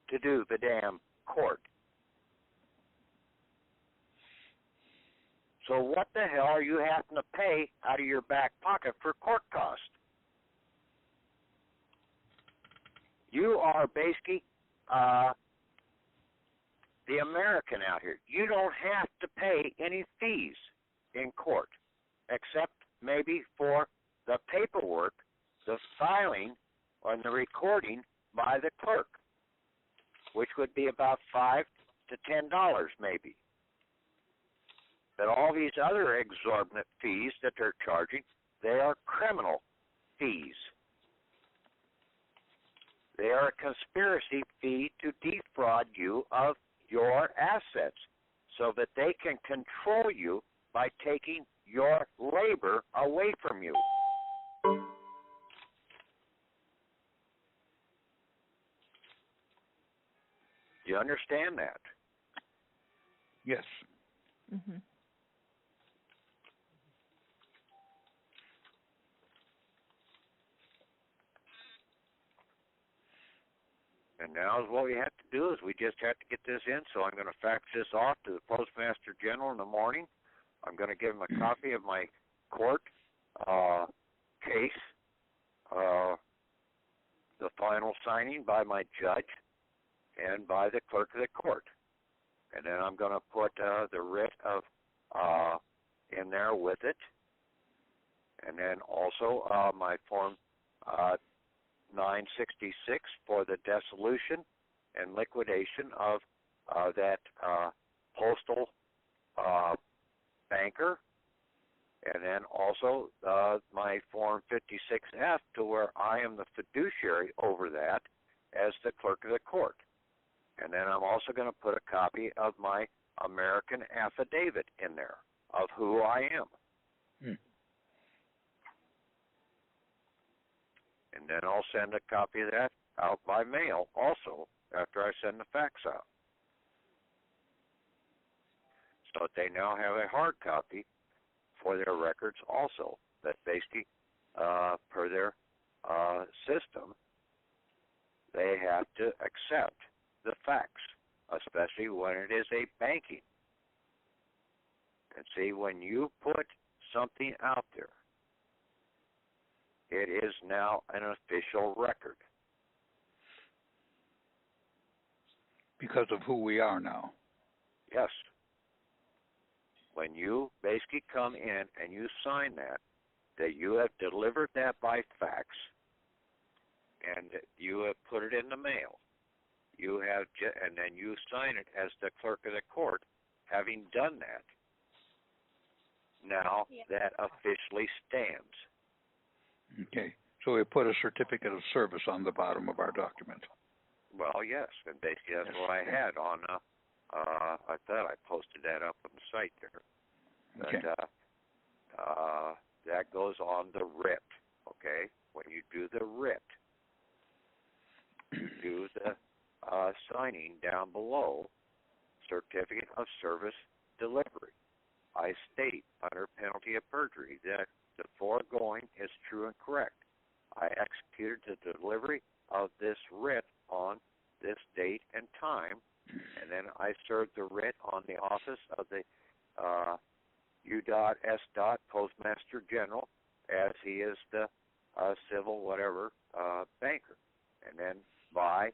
to do the damn court. So what the hell are you having to pay out of your back pocket for court cost? You are basically the American out here. You don't have to pay any fees in court, except maybe for the paperwork, the filing, or the recording by the clerk, which would be about $5 to $10 maybe. But all these other exorbitant fees that they're charging, they are criminal fees. They are a conspiracy fee to defraud you of your assets so that they can control you by taking your labor away from you. Do you understand that? Yes. Mm-hmm. And now what we have to do is we just have to get this in, so I'm going to fax this off to the Postmaster General in the morning. I'm going to give him a copy of my court case, the final signing by my judge and by the clerk of the court. And then I'm going to put the writ of in there with it. And then also my Form 966 for the dissolution and liquidation of that postal banker, and then also my Form 56F to where I am the fiduciary over that as the clerk of the court. And then I'm also going to put a copy of my American affidavit in there of who I am. And then I'll send a copy of that out by mail also after I send the fax out. So that they now have a hard copy for their records also, that basically, per their system, they have to accept the fax, especially when it is a banking. And see, when you put something out there, it is now an official record. Because of who we are now. Yes. When you basically come in and you sign that you have delivered that by fax, and you have put it in the mail. You have, and then you sign it as the clerk of the court, having done that. Now that officially stands. Okay. So we put a certificate of service on the bottom of our document. Well, yes, and basically that's what I had on. I thought I posted that up on the site there. But, okay. That goes on the writ. Okay, when you do the writ, you do the signing down below, certificate of service delivery. I state under penalty of perjury that the foregoing is true and correct. I executed the delivery of this writ on this date and time, and then I served the writ on the office of the U.S. Postmaster General, as he is the civil whatever banker, and then by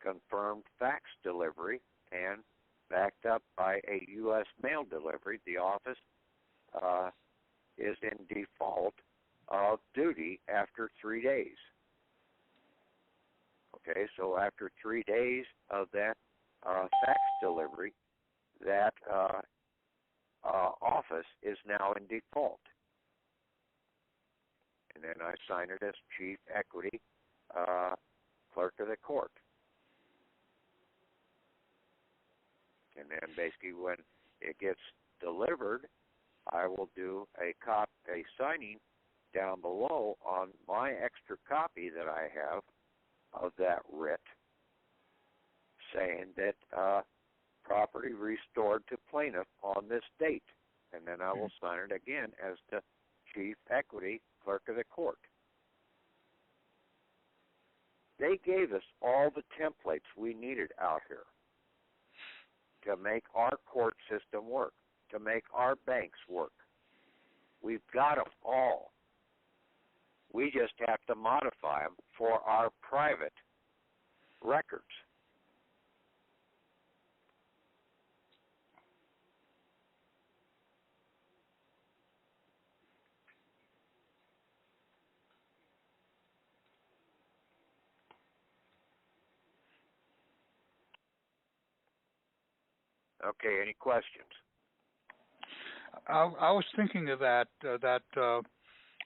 confirmed fax delivery and backed up by a U.S. mail delivery, the office is in default of duty after 3 days. Okay, so after 3 days of that fax delivery, that office is now in default. And then I sign it as Chief Equity Clerk of the Court. And then basically when it gets delivered, I will do a signing down below on my extra copy that I have of that writ, saying that property restored to plaintiff on this date. And then I will sign it again as the Chief Equity Clerk of the Court. They gave us all the templates we needed out here to make our court system work, to make our banks work. We've got them all. We just have to modify them for our private records. Okay, any questions? I was thinking of that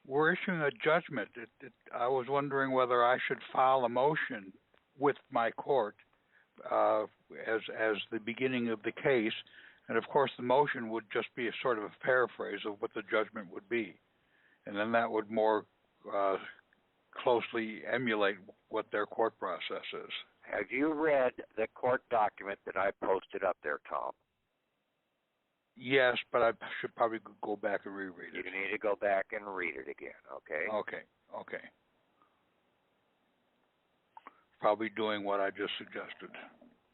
we're issuing a judgment. I was wondering whether I should file a motion with my court as the beginning of the case, and of course the motion would just be a sort of a paraphrase of what the judgment would be, and then that would more closely emulate what their court process is. Have you read the court document that I posted up there, Tom? Yes, but I should probably go back and reread it. You need to go back and read it again, okay? Okay. Probably doing what I just suggested.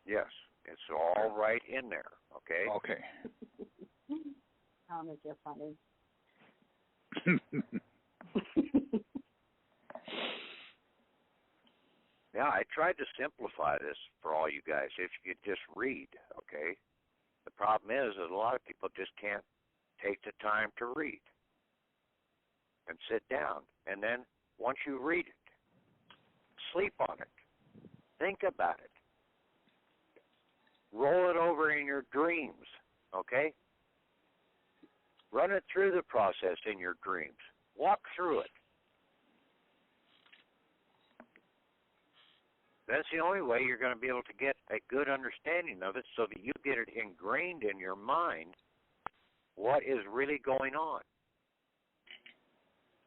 Yes, it's all right in there, okay? Okay. Tom, you're funny. Yeah, I tried to simplify this for all you guys. If you could just read, okay? The problem is that a lot of people just can't take the time to read and sit down. And then once you read it, sleep on it. Think about it. Roll it over in your dreams, okay? Run it through the process in your dreams. Walk through it. That's the only way you're going to be able to get a good understanding of it, so that you get it ingrained in your mind what is really going on.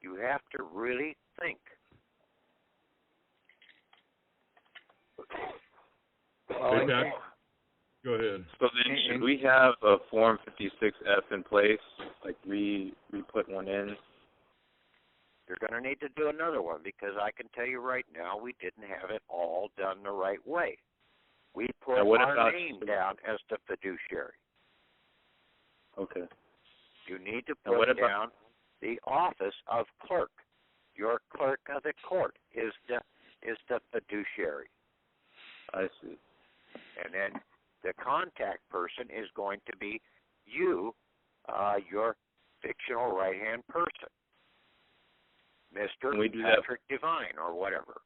You have to really think. Hey, Pat, go ahead. So then, should we have a Form 56F in place, like we put one in? You're going to need to do another one, because I can tell you right now we didn't have it all done the right way. We put our name down as the fiduciary. Okay. You need to put down the office of clerk. Your clerk of the court is the fiduciary. I see. And then the contact person is going to be you, your fictional right-hand person, Mr. Patrick Devine or whatever.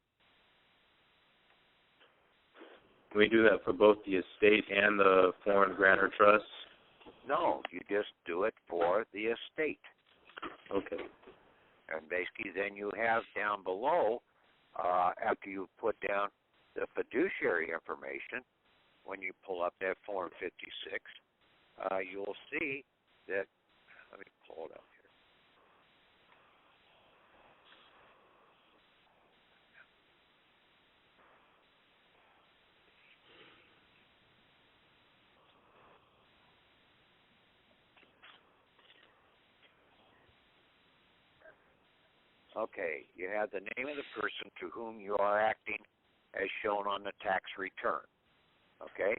Can we do that for both the estate and the foreign grantor trust? No, you just do it for the estate. Okay. And basically then you have down below, after you put down the fiduciary information, when you pull up that Form 56, you'll see that, let me pull it up here. Okay, you have the name of the person to whom you are acting as shown on the tax return. Okay?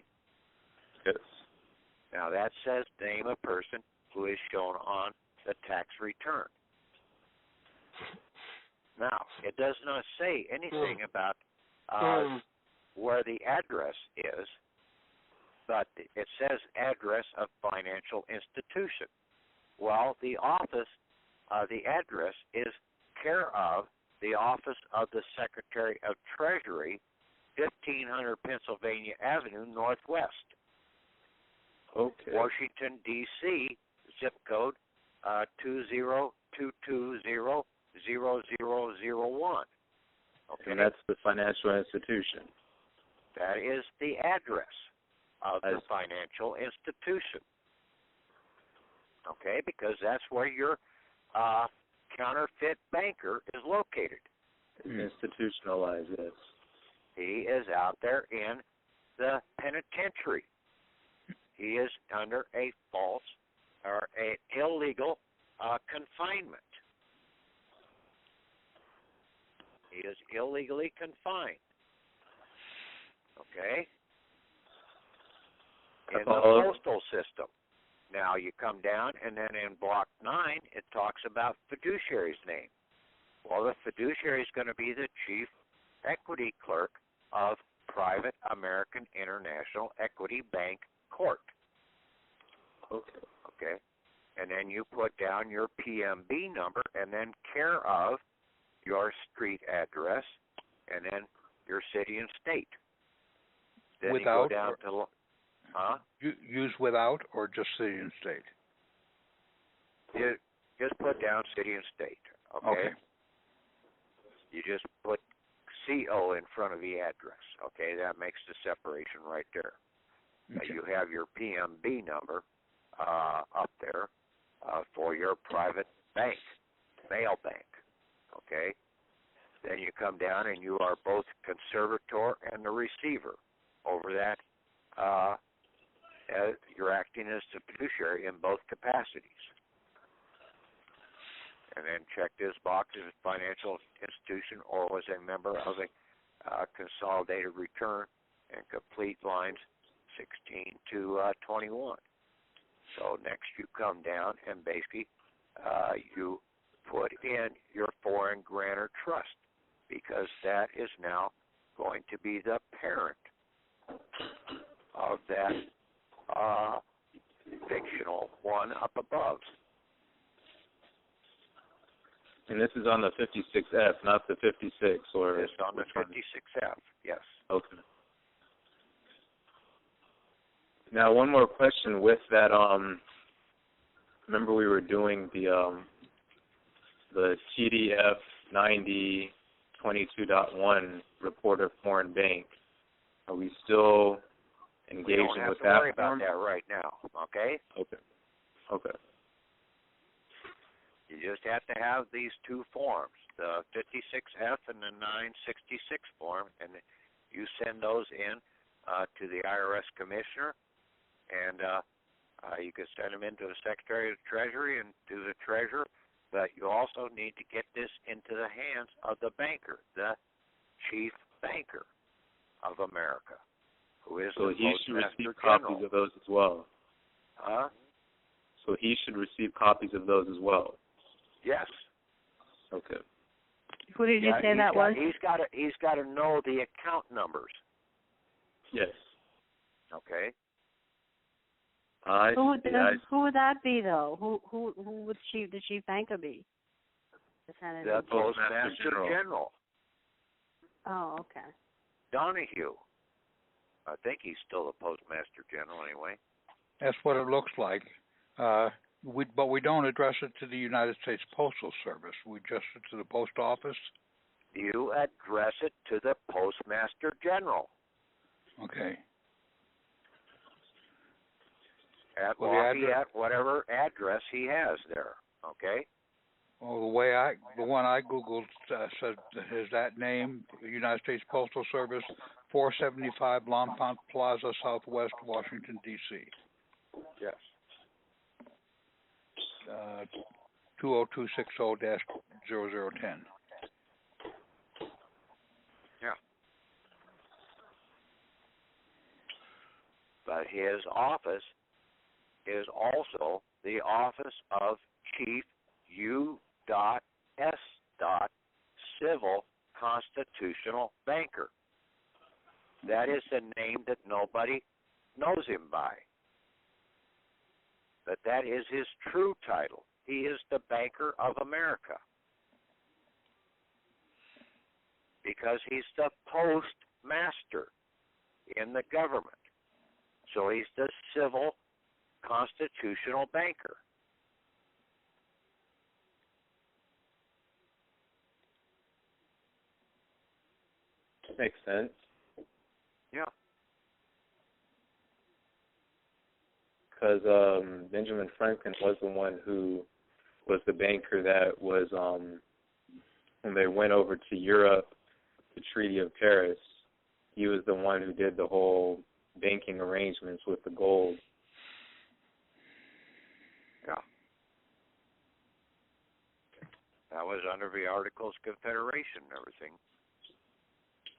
Yes. Now that says name of person who is shown on the tax return. Now, it does not say anything about where the address is, but it says address of financial institution. Well, the office, the address is care of the Office of the Secretary of Treasury, 1500 Pennsylvania Avenue, Northwest. Okay. Washington, D.C., zip code 202200001. Okay. And that's the financial institution. That is the address of the financial institution. Okay, because that's where your counterfeit banker is located. Institutionalized, yes. He is out there in the penitentiary. He is under a false or an illegal confinement. He is illegally confined. Okay? In the postal system. Now you come down, and then in Block 9, it talks about fiduciary's name. Well, the fiduciary is going to be the chief equity clerk of Private American International Equity Bank Court. Okay. And then you put down your PMB number, and then care of your street address, and then your city and state. Then without you go down to... Use without or just city and state? You just put down city and state, okay? You just put CO in front of the address, okay? That makes the separation right there. Okay. You have your PMB number up there for your private bank, mail bank, okay? Then you come down and you are both conservator and the receiver over that. You're acting as the fiduciary in both capacities. And then check this box as a financial institution or was a member of a consolidated return and complete lines 16 to 21. So next you come down and basically you put in your foreign grantor trust because that is now going to be the parent of that fictional one up above. And this is on the 56F, not the 56, or it's on the 56F. Yes. Okay. Now, one more question with that. Remember we were doing the TDF 9022.1 report of foreign bank. Are we still engaging with that? We don't have to worry about that right now, okay? Okay. You just have to have these two forms, the 56F and the 966 form, and you send those in to the IRS commissioner, and you can send them into the Secretary of the Treasury and to the treasurer, but you also need to get this into the hands of the banker, the chief banker of America, who is so the he should Postmaster receive General. copies of those as well. Huh? So he should receive copies of those as well. Yes. Okay. Who did you say that was? He's got to know the account numbers. Yes. Okay. Who would that be though? Who would the chief banker be? The Postmaster General. Oh, okay. Donahue. I think he's still the Postmaster General anyway. That's what it looks like. But we don't address it to the United States Postal Service. We address it to the post office. You address it to the Postmaster General. Okay. At whatever address he has there. Okay. Well, the one I googled said is that name, United States Postal Service, 475 L'Enfant Plaza, Southwest Washington, D.C. Yes. 20260-0010. Yeah. But his office is also the office of Chief U.S. Civil Constitutional Banker. That is the name that nobody knows him by. But that is his true title. He is the Banker of America. Because he's the postmaster in the government. So he's the civil constitutional banker. Makes sense. Yeah. Because Benjamin Franklin was the one who was the banker that was, when they went over to Europe, the Treaty of Paris, he was the one who did the whole banking arrangements with the gold. Yeah. That was under the Articles of Confederation and everything,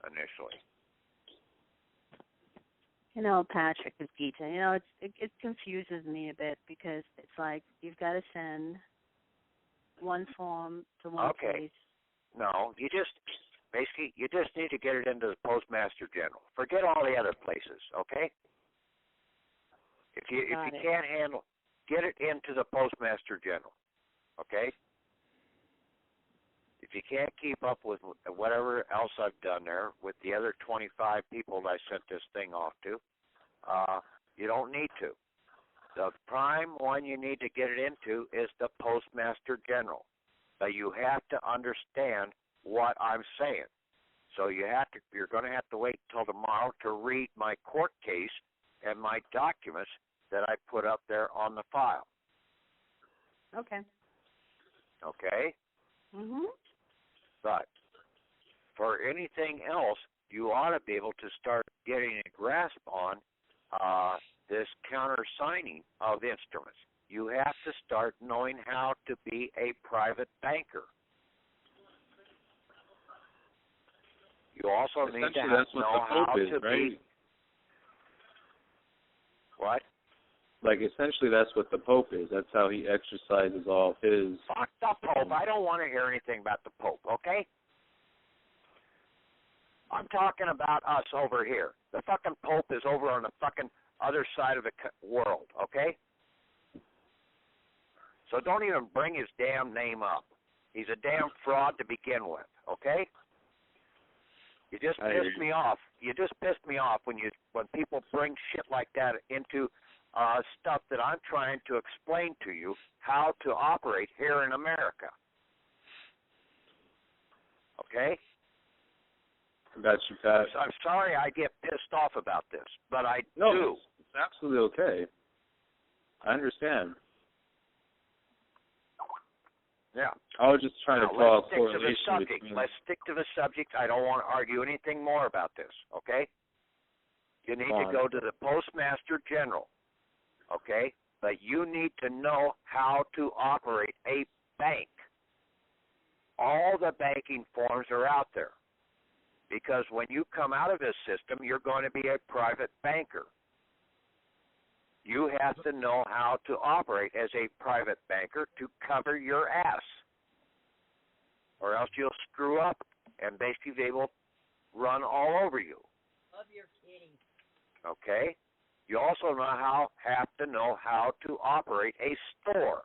initially. Patrick, is Gita. It confuses me a bit because it's like you've got to send one form to one place. No, you just need to get it into the Postmaster General. Forget all the other places, okay? If you can't handle, get it into the Postmaster General, okay? If you can't keep up with whatever else I've done there with the other 25 people that I sent this thing off to, you don't need to. The prime one you need to get it into is the Postmaster General. But you have to understand what I'm saying. So you're going to have to wait until tomorrow to read my court case and my documents that I put up there on the file. Okay. Okay? Mhm. But for anything else, you ought to be able to start getting a grasp on this countersigning of instruments. You have to start knowing how to be a private banker. You also need to know how to be. What? Like, essentially, that's what the Pope is. That's how he exercises all of his... Fuck the Pope. I don't want to hear anything about the Pope, okay? I'm talking about us over here. The fucking Pope is over on the fucking other side of the world, okay? So don't even bring his damn name up. He's a damn fraud to begin with, okay? You just pissed me off. You just pissed me off when people bring shit like that into stuff that I'm trying to explain to you how to operate here in America. Okay? Got you, Pat. I'm sorry I get pissed off about this, but I do. No, it's absolutely okay. I understand. Yeah. I was just trying to draw a correlation Let's stick to the subject. I don't want to argue anything more about this, okay? You need to go to the Postmaster General, okay? But you need to know how to operate a bank. All the banking forms are out there. Because when you come out of this system, you're going to be a private banker. You have to know how to operate as a private banker to cover your ass, or else you'll screw up and basically they will run all over you. Love your kitty. Okay? You also have to know how to operate a store,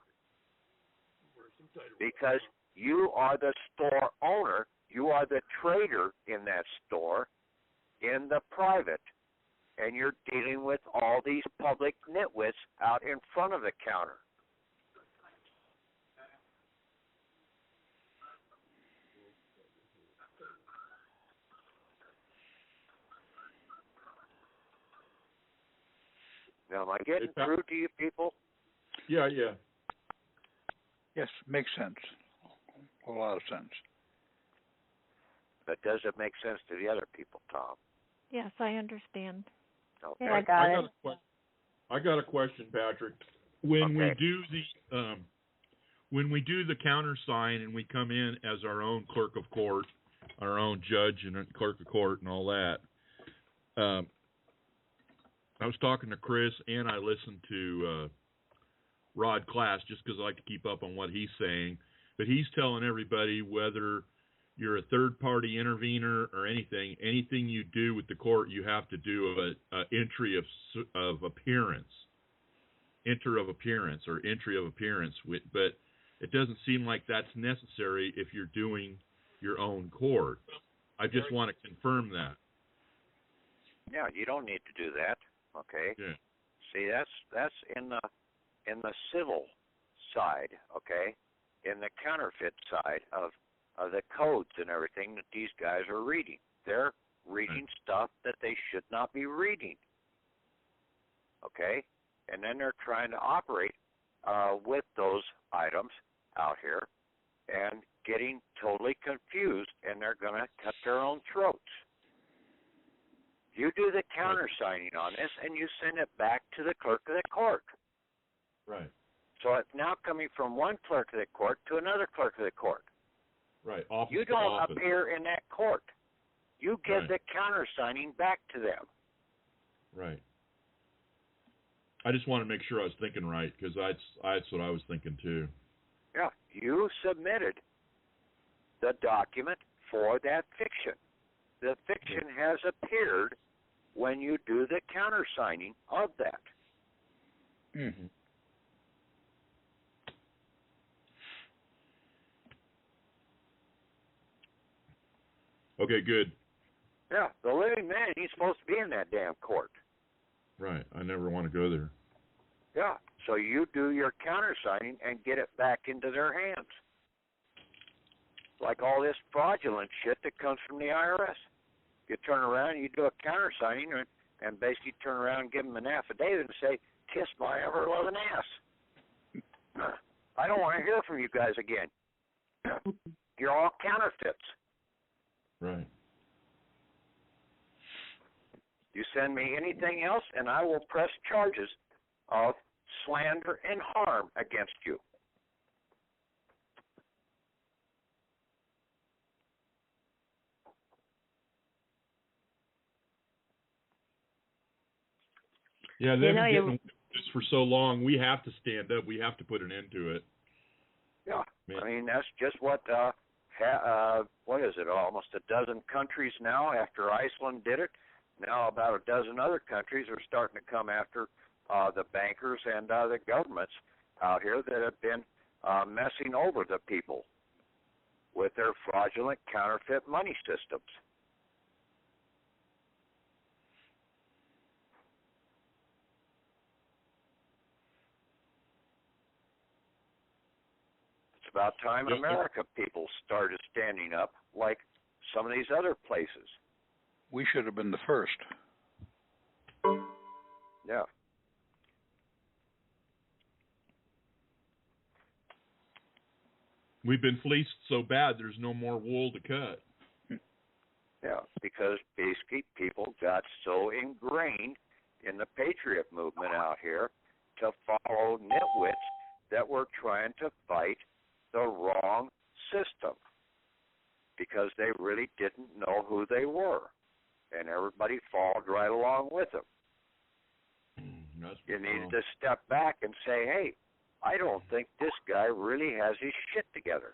because you are the store owner. You are the trader in that store, in the private, and you're dealing with all these public nitwits out in front of the counter. Now, am I getting through to you people? Yeah. Yes, makes sense. A lot of sense. But does it make sense to the other people, Tom? Yes, I understand. Okay. Yeah, I got it. I got a question, Patrick. When we do the countersign and we come in as our own clerk of court, our own judge and clerk of court and all that, I was talking to Chris and I listened to Rod Class just because I like to keep up on what he's saying. But he's telling everybody, whether you're a third-party intervener or anything you do with the court, you have to do a entry of appearance, entry of appearance. But it doesn't seem like that's necessary if you're doing your own court. I just want to confirm that. Yeah, you don't need to do that. Okay. Yeah. See, that's in the civil side. Okay, in the counterfeit side of the codes and everything that these guys are reading. They're reading stuff that they should not be reading. Okay, and then they're trying to operate with those items out here and getting totally confused, and they're going to cut their own throats. You do the countersigning on this, and you send it back to the clerk of the court. Right. So it's now coming from one clerk of the court to another clerk of the court. Right. Office you to don't office. appear in that court. You give the countersigning back to them. Right. I just want to make sure I was thinking right, because that's what I was thinking too. Yeah, you submitted the document for that fiction. The fiction has appeared when you do the countersigning of that. Mm-hmm. Okay, good. Yeah, the living man, he's supposed to be in that damn court. Right. I never want to go there. Yeah, so you do your countersigning and get it back into their hands. Like all this fraudulent shit that comes from the IRS. You turn around and you do a countersigning and basically turn around and give them an affidavit and say, kiss my ever-loving ass. I don't want to hear from you guys again. You're all counterfeits. Right. You send me anything else, and I will press charges of slander and harm against you. Yeah, they've been getting this for so long. We have to stand up. We have to put an end to it. Yeah, I mean, that's just what is it, almost a dozen countries now, after Iceland did it. Now about a dozen other countries are starting to come after the bankers and the governments out here that have been messing over the people with their fraudulent counterfeit money systems. It's about time in America people started standing up like some of these other places. We should have been the first. Yeah. We've been fleeced so bad there's no more wool to cut. Yeah, because basically people got so ingrained in the patriot movement out here to follow nitwits that were trying to fight the wrong system because they really didn't know who they were. And everybody followed right along with them. You needed to step back and say, hey, I don't think this guy really has his shit together.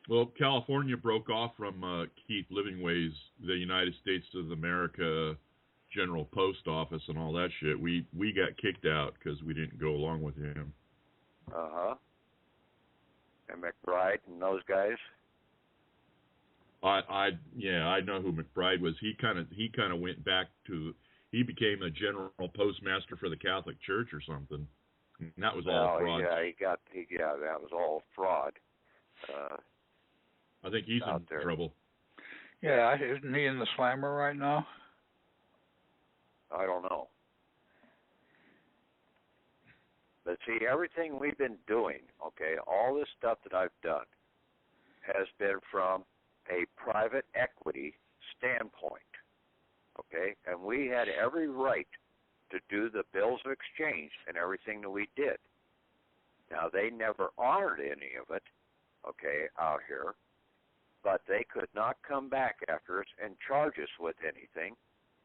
Well, California broke off from Keith Livingway's the United States of America General Post Office and all that shit. We got kicked out because we didn't go along with him. And McBride and those guys. I know who McBride was. He kind of went back to. He became a general postmaster for the Catholic Church or something. And that was all fraud. Yeah, that was all fraud. I think he's in trouble. Yeah, isn't he in the slammer right now? I don't know. But see, everything we've been doing, okay, all this stuff that I've done has been from a private equity standpoint, okay? And we had every right to do the bills of exchange and everything that we did. Now, they never honored any of it, okay, out here, but they could not come back after us and charge us with anything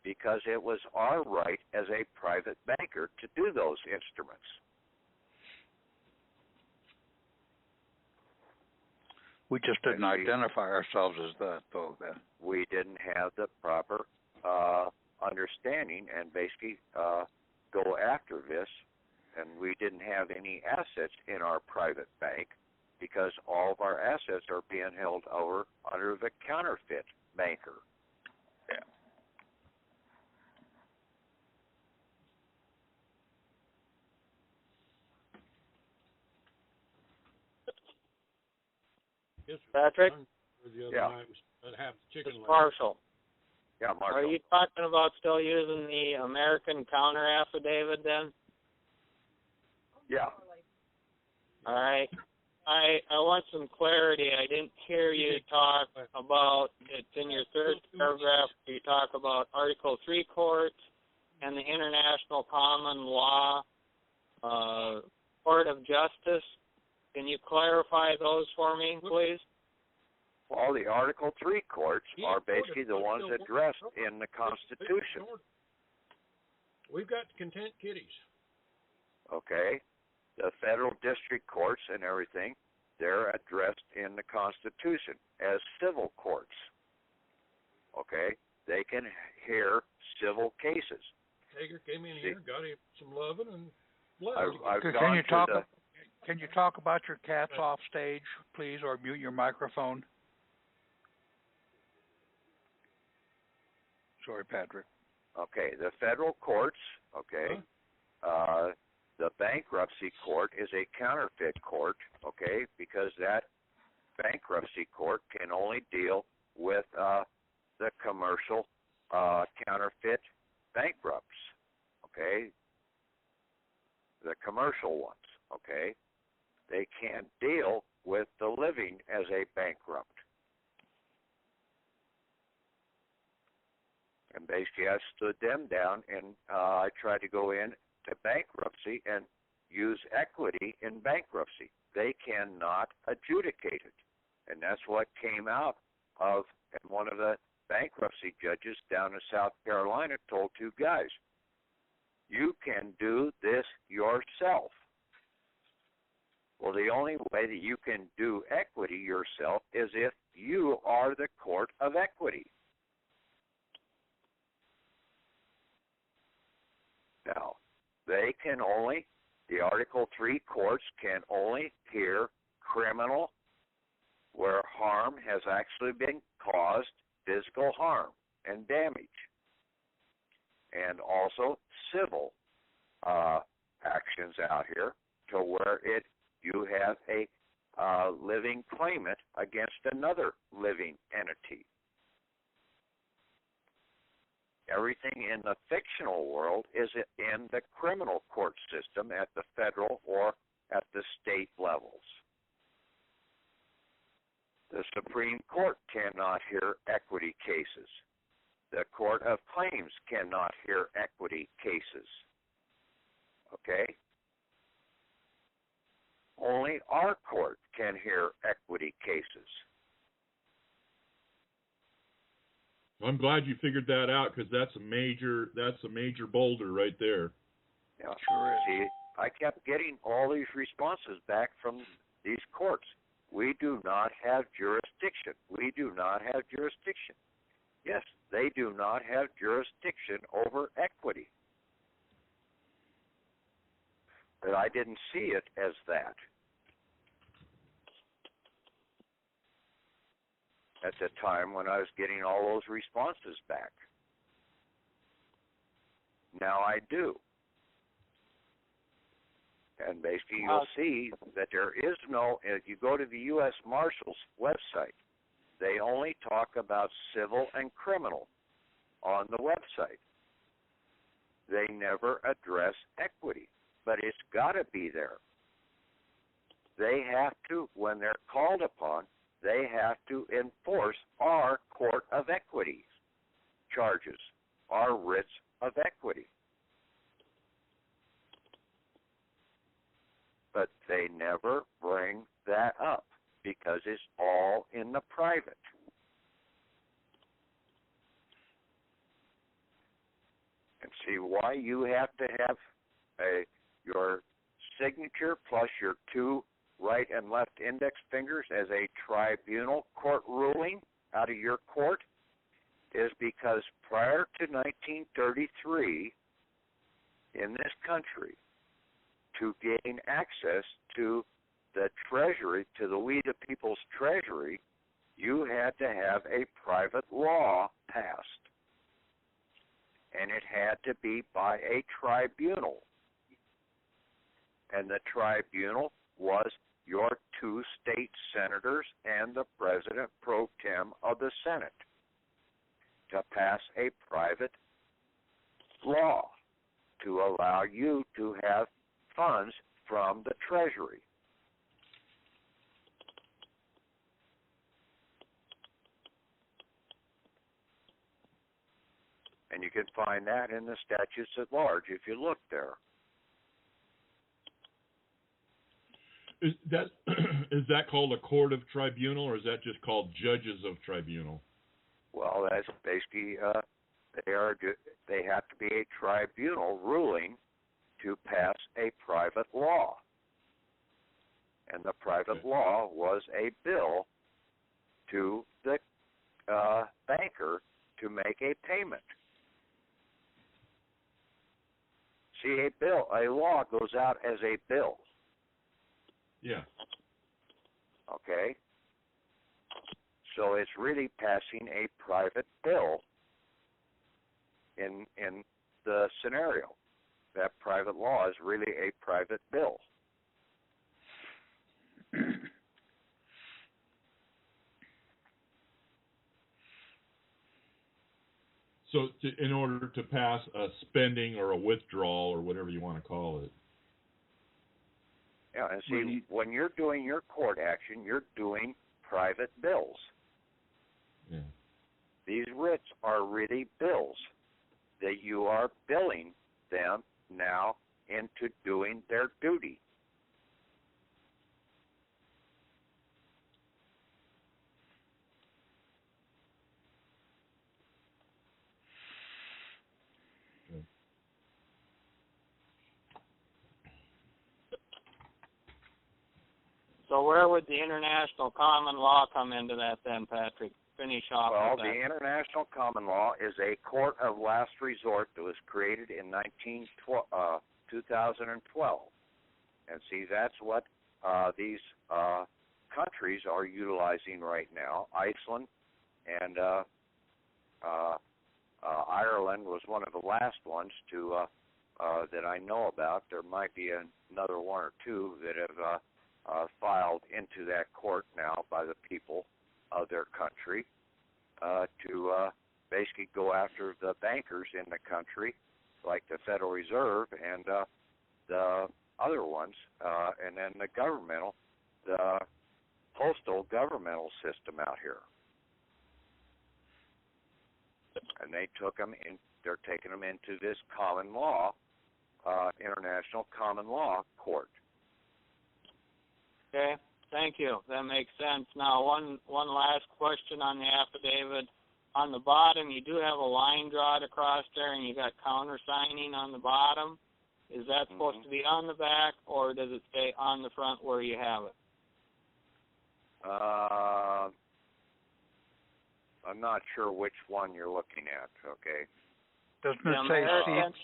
because it was our right as a private banker to do those instruments. We just didn't identify ourselves as that, though, then. We didn't have the proper understanding and basically go after this, and we didn't have any assets in our private bank because all of our assets are being held over under the counterfeit banker. Yeah. Patrick? Yeah. Marshall. Yeah, Marshall. Are you talking about still using the American counter affidavit then? Yeah. All right. I want some clarity. I didn't hear you talk about, it's in your third paragraph, you talk about Article 3 courts and the International Common Law Court of Justice. Can you clarify those for me, please? Well, the Article 3 courts are basically the ones addressed in the Constitution. We've got content kitties. Okay? The federal district courts and everything, they're addressed in the Constitution as civil courts. Okay? They can hear civil cases. Hager came in here, got him some loving, and Can you talk about your cats off stage, please, or mute your microphone? Sorry, Patrick. Okay, the federal courts, okay, the bankruptcy court is a counterfeit court, okay, because that bankruptcy court can only deal with the commercial counterfeit bankrupts, okay, the commercial ones, okay. They can't deal with the living as a bankrupt. And basically I stood them down and I tried to go in to bankruptcy and use equity in bankruptcy. They cannot adjudicate it. And that's what came out of, and one of the bankruptcy judges down in South Carolina told two guys, you can do this yourself. Well, the only way that you can do equity yourself is if you are the court of equity. Now, the Article 3 courts can only hear criminal where harm has actually been caused, physical harm and damage, and also civil actions out here to where you have a living claimant against another living entity. Everything in the fictional world is in the criminal court system at the federal or at the state levels. The Supreme Court cannot hear equity cases. The Court of Claims cannot hear equity cases. Okay? Only our court can hear equity cases. I'm glad you figured that out, because that's a major boulder right there. Yeah, sure is. See, I kept getting all these responses back from these courts. We do not have jurisdiction. We do not have jurisdiction. Yes, they do not have jurisdiction over equity. But I didn't see it as that. At the time when I was getting all those responses back. Now I do. And basically you'll see that there is no, if you go to the U.S. Marshal's website, they only talk about civil and criminal on the website. They never address equity, but it's got to be there. They have to, when they're called upon, they have to enforce our court of equity charges, our writs of equity. But they never bring that up because it's all in the private. And see why you have to have your signature plus your two right and left index fingers as a tribunal court ruling out of your court is because prior to 1933 in this country, to gain access to the treasury, to the we the people's treasury, you had to have a private law passed. And it had to be by a tribunal. And the tribunal was your two state senators and the president pro tem of the Senate to pass a private law to allow you to have funds from the Treasury. And you can find that in the statutes at large if you look there. Is that called a court of tribunal, or is that just called judges of tribunal? Well, that's basically they have to be a tribunal ruling to pass a private law. And the private law was a bill to the banker to make a payment. See, a law goes out as a bill. Yeah. Okay? So it's really passing a private bill in the scenario. That private law is really a private bill. So in order to pass a spending or a withdrawal or whatever you want to call it. Yeah, and see, when you're doing your court action, you're doing private bills. Yeah. These writs are really bills that you are billing them now into doing their duty. So where would the international common law come into that then, Patrick? Finish off Well, with that. the international common law is a court of last resort that was created in 2012. And see, that's what these countries are utilizing right now. Iceland and Ireland was one of the last ones to that I know about. There might be another one or two that have filed into that court now by the people of their country to basically go after the bankers in the country, like the Federal Reserve and the other ones, and then the postal governmental system out here. And they took them in. They're taking them into this common law, international common law court. Okay, thank you. That makes sense. Now, one last question on the affidavit. on the bottom, you do have a line drawn across there, and you got countersigning on the bottom. Is that supposed to be on the back, or does it stay on the front where you have it? I'm not sure which one you're looking at. Okay. Doesn't it say seat?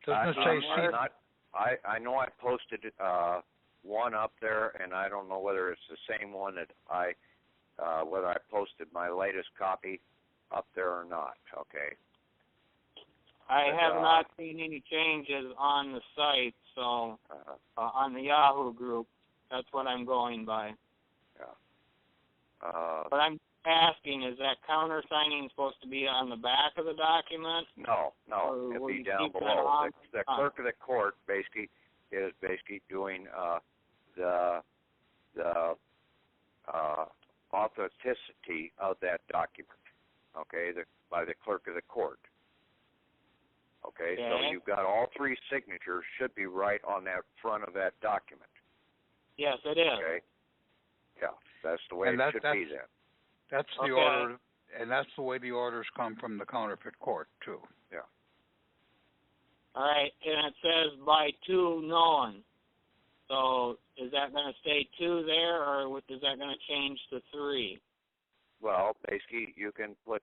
Doesn't it say seat? I know I posted one up there, and I don't know whether it's the same one that whether I posted my latest copy up there or not. Okay. I have not seen any changes on the site, so on the Yahoo group, that's what I'm going by. Yeah. But I'm asking, is that countersigning supposed to be on the back of the document? No, it'll be down below. The clerk of the court is doing the authenticity of that document. Okay, by the clerk of the court. Okay, so you've got all three signatures should be right on that front of that document. Yes, it is. Okay. Yeah, that's the way it should be then. That's the order, and that's the way the orders come from the counterfeit court too. Yeah. All right, and it says by 2 known. So is that going to stay 2 there, or is that going to change to 3? Well, basically, you can put.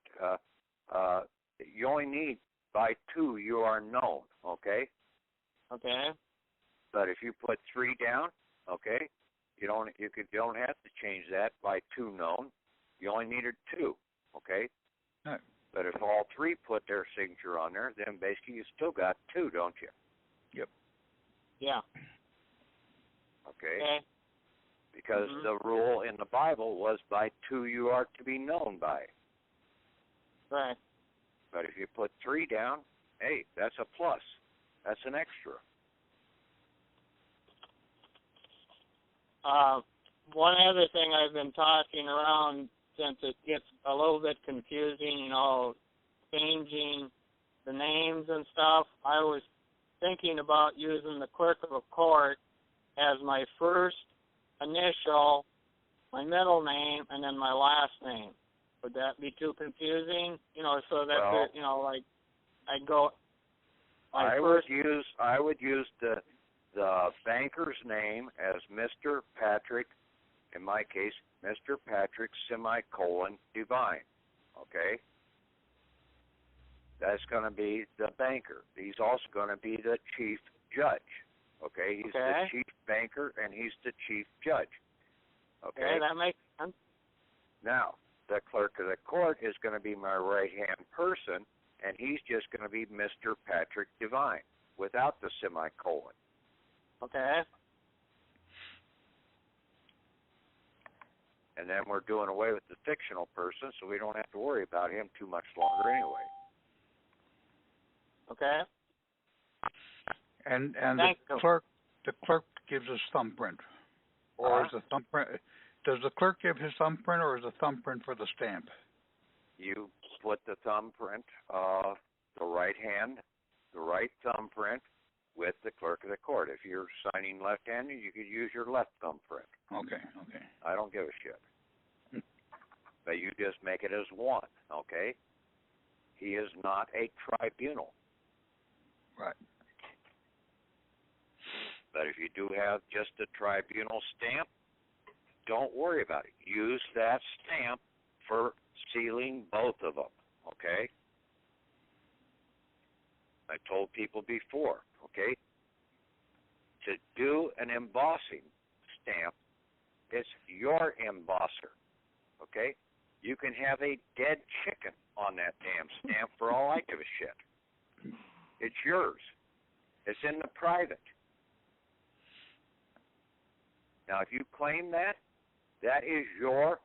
You only need by 2. You are known. Okay. Okay. But if you put 3 down, okay, you don't have to change that by 2 known. You only needed 2. Okay. Right. But if all 3 put their signature on there, then basically you still got 2, don't you? Yep. Yeah. Okay. Because the rule in the Bible was by 2 you are to be known by. Right. But if you put 3 down, hey, that's a plus. That's an extra. One other thing I've been talking around, since it gets a little bit confusing, changing the names and stuff, I was thinking about using the clerk of a court as my first initial, my middle name, and then my last name. Would that be too confusing? So that I'd go. I would use the banker's name as Mr. Patrick. In my case, Mr. Patrick semicolon Divine. Okay. That's going to be the banker. He's also going to be the chief judge. Okay, he's the chief banker and he's the chief judge. Okay, that makes sense. Now, the clerk of the court is going to be my right-hand person, and he's just going to be Mr. Patrick Divine without the semicolon. Okay. And then we're doing away with the fictional person, so we don't have to worry about him too much longer anyway. Okay. And the clerk gives his thumbprint, or is the thumbprint? Does the clerk give his thumbprint, or is the thumbprint for the stamp? You put the thumbprint, the right thumbprint, with the clerk of the court. If you're signing left-handed, you could use your left thumbprint. Okay. I don't give a shit. But you just make it as one. Okay. He is not a tribunal. Right. But if you do have just a tribunal stamp, don't worry about it. Use that stamp for sealing both of them, okay? I told people before, okay? To do an embossing stamp, it's your embosser, okay? You can have a dead chicken on that damn stamp for all I give a shit. It's yours. It's in the private. Now, if you claim that, that is your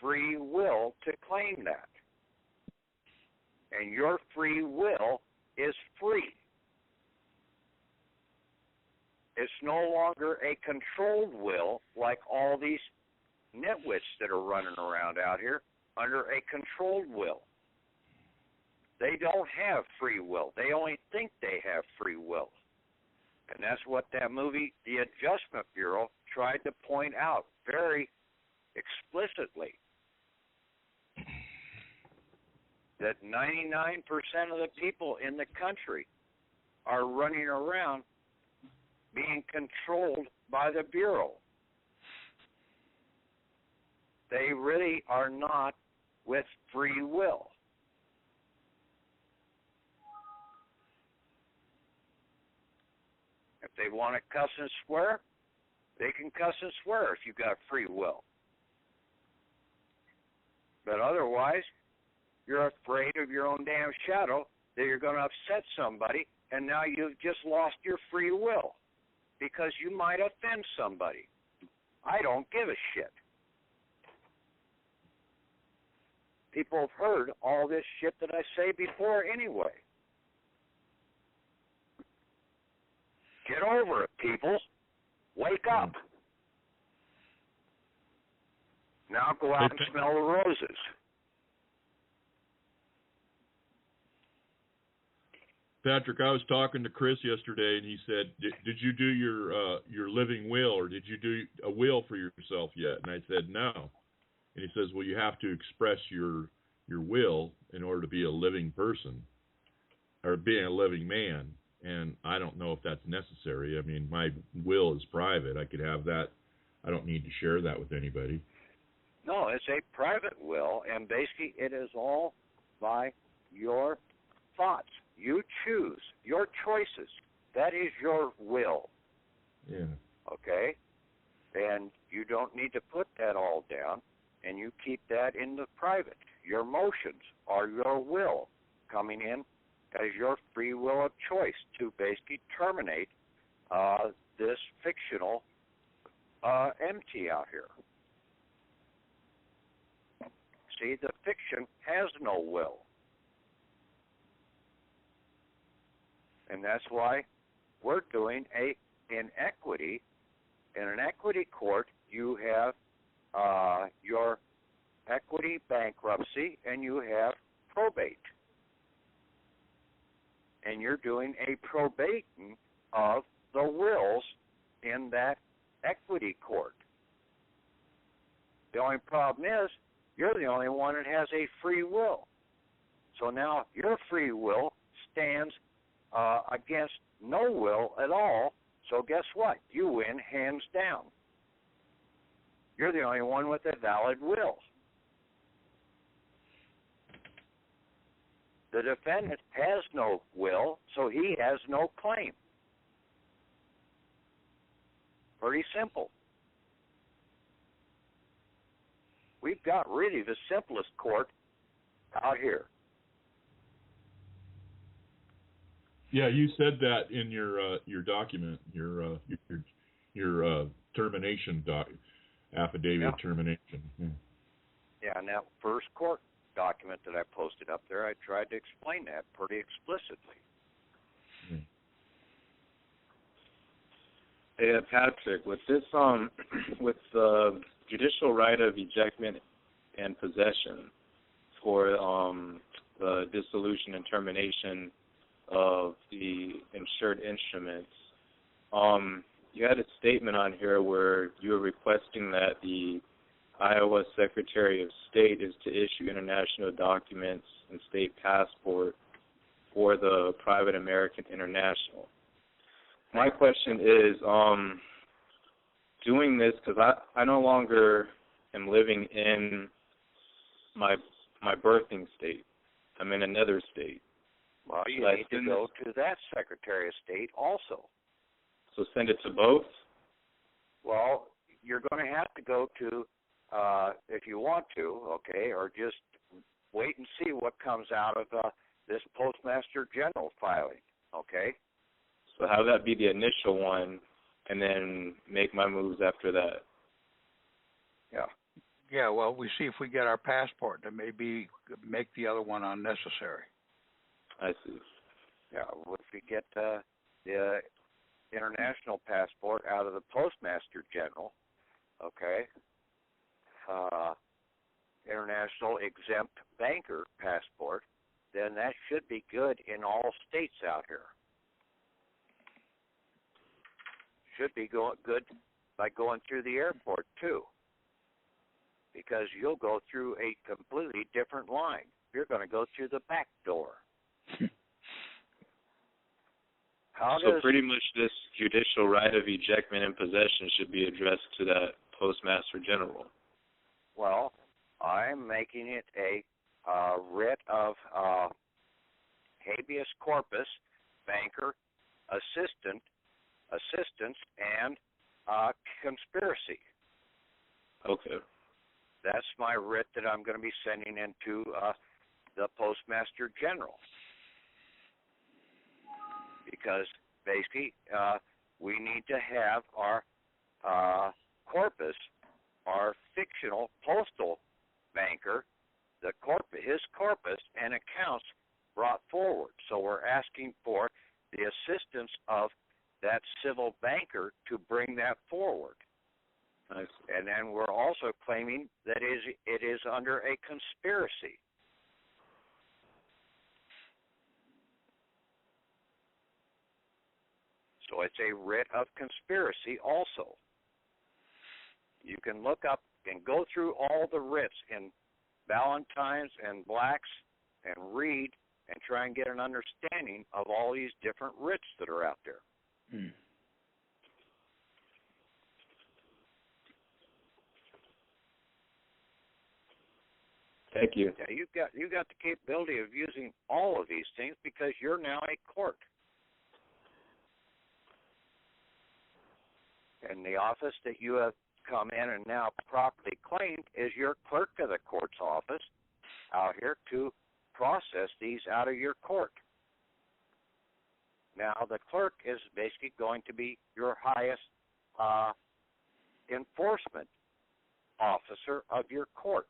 free will to claim that. And your free will is free. It's no longer a controlled will like all these nitwits that are running around out here under a controlled will. They don't have free will. They only think they have free will. And that's what that movie, The Adjustment Bureau, tried to point out very explicitly. that 99% of the people in the country are running around being controlled by the Bureau. They really are not with free will. If they want to cuss and swear, they can cuss and swear if you've got free will. But otherwise, you're afraid of your own damn shadow that you're going to upset somebody, and now you've just lost your free will because you might offend somebody. I don't give a shit. People have heard all this shit that I say before anyway. Get over it, people. Wake up. Now go out and smell the roses. Patrick, I was talking to Chris yesterday, and he said, "Did you do your living will, or did you do a will for yourself yet?" And I said, "No." And he says, "Well, you have to express your will in order to be a living person, or being a living man." And I don't know if that's necessary. I mean, my will is private. I could have that. I don't need to share that with anybody. No, it's a private will, and basically it is all by your thoughts. You choose your choices. That is your will. Yeah. Okay? And you don't need to put that all down, and you keep that in the private. Your emotions are your will coming in as your free will of choice to basically terminate this fictional entity out here. See, the fiction has no will. And that's why we're doing in equity. In an equity court, you have your equity bankruptcy and you have probate. And you're doing a probating of the wills in that equity court. The only problem is you're the only one that has a free will. So now your free will stands against no will at all. So guess what? You win hands down. You're the only one with a valid will. The defendant has no will, so he has no claim. Pretty simple. We've got really the simplest court out here. Yeah, you said that in your document, your termination affidavit of termination. Yeah. Yeah, and that first court document that I posted up there, I tried to explain that pretty explicitly. Yeah, Patrick, with this with the judicial right of ejectment and possession for the dissolution and termination of the insured instruments, you had a statement on here where you were requesting that the Iowa Secretary of State is to issue international documents and state passport for the private American International. My question is, doing this, because I no longer am living in my birthing state. I'm in another state. Well, you need to go to that Secretary of State also. So send it to both? Well, you're going to have to go to, if you want to, okay, or just wait and see what comes out of this Postmaster General filing, okay? So have that be the initial one, and then make my moves after that. Yeah. Yeah, well, we see if we get our passport, then maybe make the other one unnecessary. I see. Yeah, if we get the international passport out of the Postmaster General, okay, international exempt banker passport, then that should be good in all states out here. Should be good by going through the airport, too, because you'll go through a completely different line. you're going to go through the back door. So pretty much this judicial right of ejectment and possession should be addressed to that Postmaster General. Well, I'm making it a writ of habeas corpus, banker, assistance, and conspiracy. Okay. That's my writ that I'm going to be sending into the Postmaster General. Because basically, we need to have our corpus, our fictional postal banker, his corpus and accounts brought forward. So we're asking for the assistance of that civil banker to bring that forward. Nice. And then we're also claiming that it is under a conspiracy. So it's a writ of conspiracy also. You can look up and go through all the writs in Valentine's and Black's and read and try and get an understanding of all these different writs that are out there. Thank you. Yeah, you got the capability of using all of these things because you're now a court. And the office that you have come in and now properly claimed is your clerk of the court's office out here to process these out of your court. Now, the clerk is basically going to be your highest enforcement officer of your court.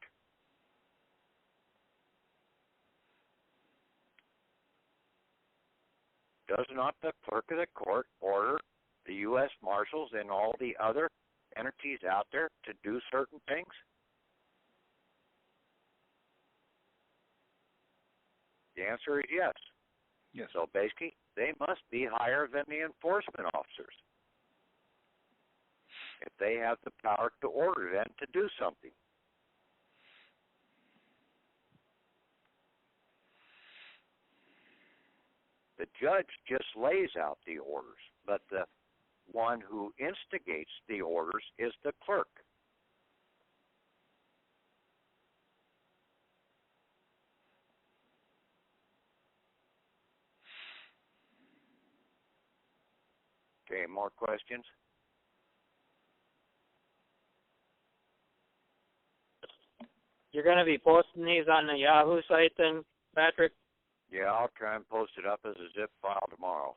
Does not the clerk of the court order the U.S. Marshals and all the other entities out there to do certain things? The answer is yes. Yes. So basically, they must be higher than the enforcement officers if they have the power to order them to do something. The judge just lays out the orders, but the one who instigates the orders is the clerk. Okay, more questions? You're going to be posting these on the Yahoo site then, Patrick? Yeah, I'll try and post it up as a zip file tomorrow.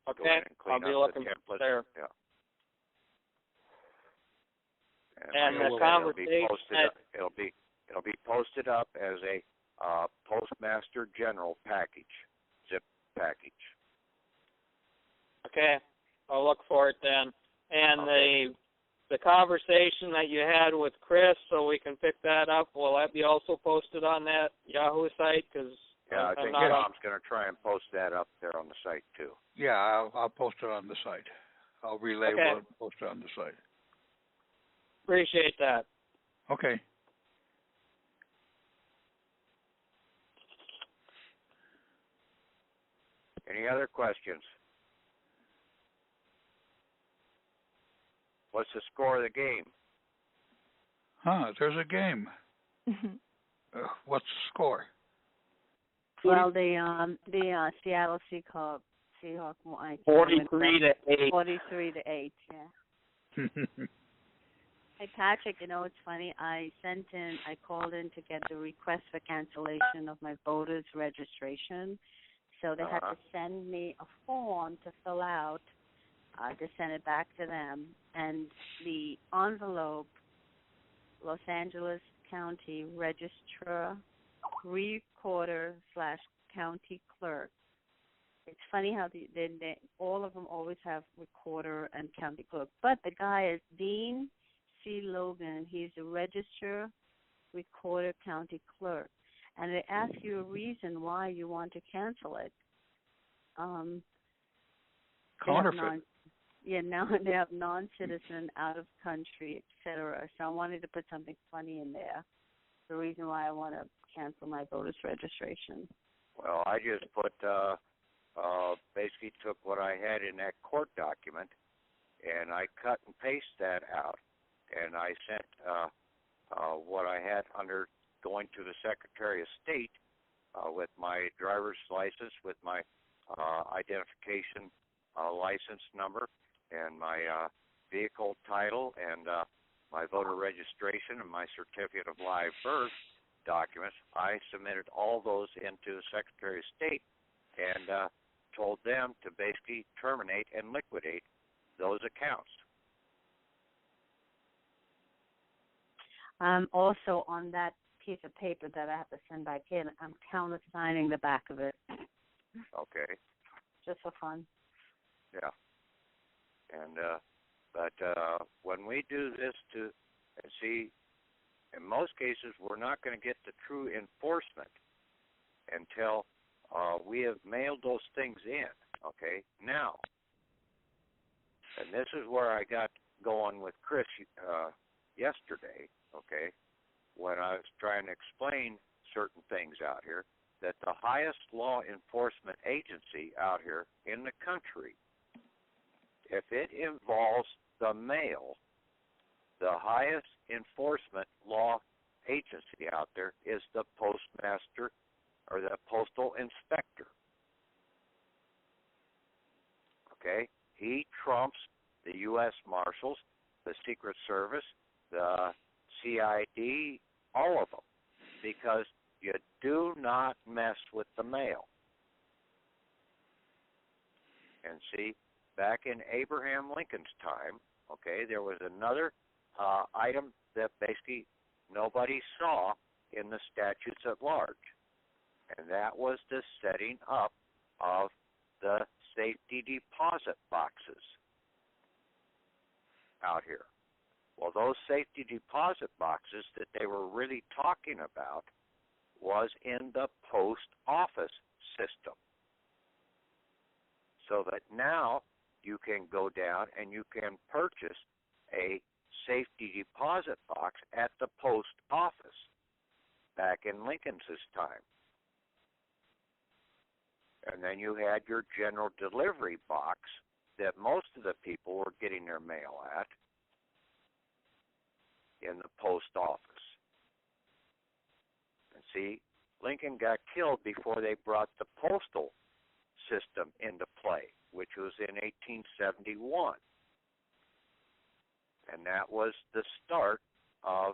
Okay, I'll be looking there. Yeah. And the conversation it'll be posted up as a Postmaster General package, zip package. Okay, I'll look for it then. And okay. The conversation that you had with Chris, so we can pick that up, will that be also posted on that Yahoo site? Cause yeah, I think Tom's going to try and post that up there on the site too. Yeah, I'll post it on the site. I'll relay what and post it on the site. Appreciate that. Okay. Any other questions? What's the score of the game? There's a game. What's the score? Well, the Seattle Seahawks won 43-8. 43-8. Yeah. Hey Patrick, you know it's funny. I called in to get the request for cancellation of my voter's registration. So they had to send me a form to fill out to send it back to them. And the envelope, Los Angeles County Registrar, Recorder/County Clerk. It's funny how they all of them always have Recorder and County Clerk. But the guy is Dean C. Logan. He's the Registrar, Recorder, County Clerk. And they ask you a reason why you want to cancel it. Counterfeit. Now they have non-citizen, out of country, etc. So I wanted to put something funny in there. the reason why I want to cancel my voter's registration. Well, I just put, basically took what I had in that court document, and I cut and pasted that out, and I sent what I had under going to the Secretary of State with my driver's license, with my identification license number, and my vehicle title, and my voter registration, and my certificate of live birth documents. I submitted all those into the Secretary of State and told them to basically terminate and liquidate those accounts. Also, on that piece of paper that I have to send back in, I'm countersigning the back of it. Okay. Just for fun. Yeah. And but when we do this and see, in most cases, we're not going to get the true enforcement until we have mailed those things in. Okay. Now, and this is where I got going with Chris yesterday. Okay, when I was trying to explain certain things out here, that the highest law enforcement agency out here in the country, if it involves the mail, the highest enforcement law agency out there is the Postmaster or the Postal Inspector. Okay? He trumps the U.S. Marshals, the Secret Service, the CID, all of them, because you do not mess with the mail. And see, back in Abraham Lincoln's time, okay, there was another item that basically nobody saw in the statutes at large, and that was the setting up of the safety deposit boxes out here. Well, those safety deposit boxes that they were really talking about was in the post office system. So that now you can go down and you can purchase a safety deposit box at the post office back in Lincoln's time. And then you had your general delivery box that most of the people were getting their mail at in the post office. And see, Lincoln got killed before they brought the postal system into play, which was in 1871. And that was the start of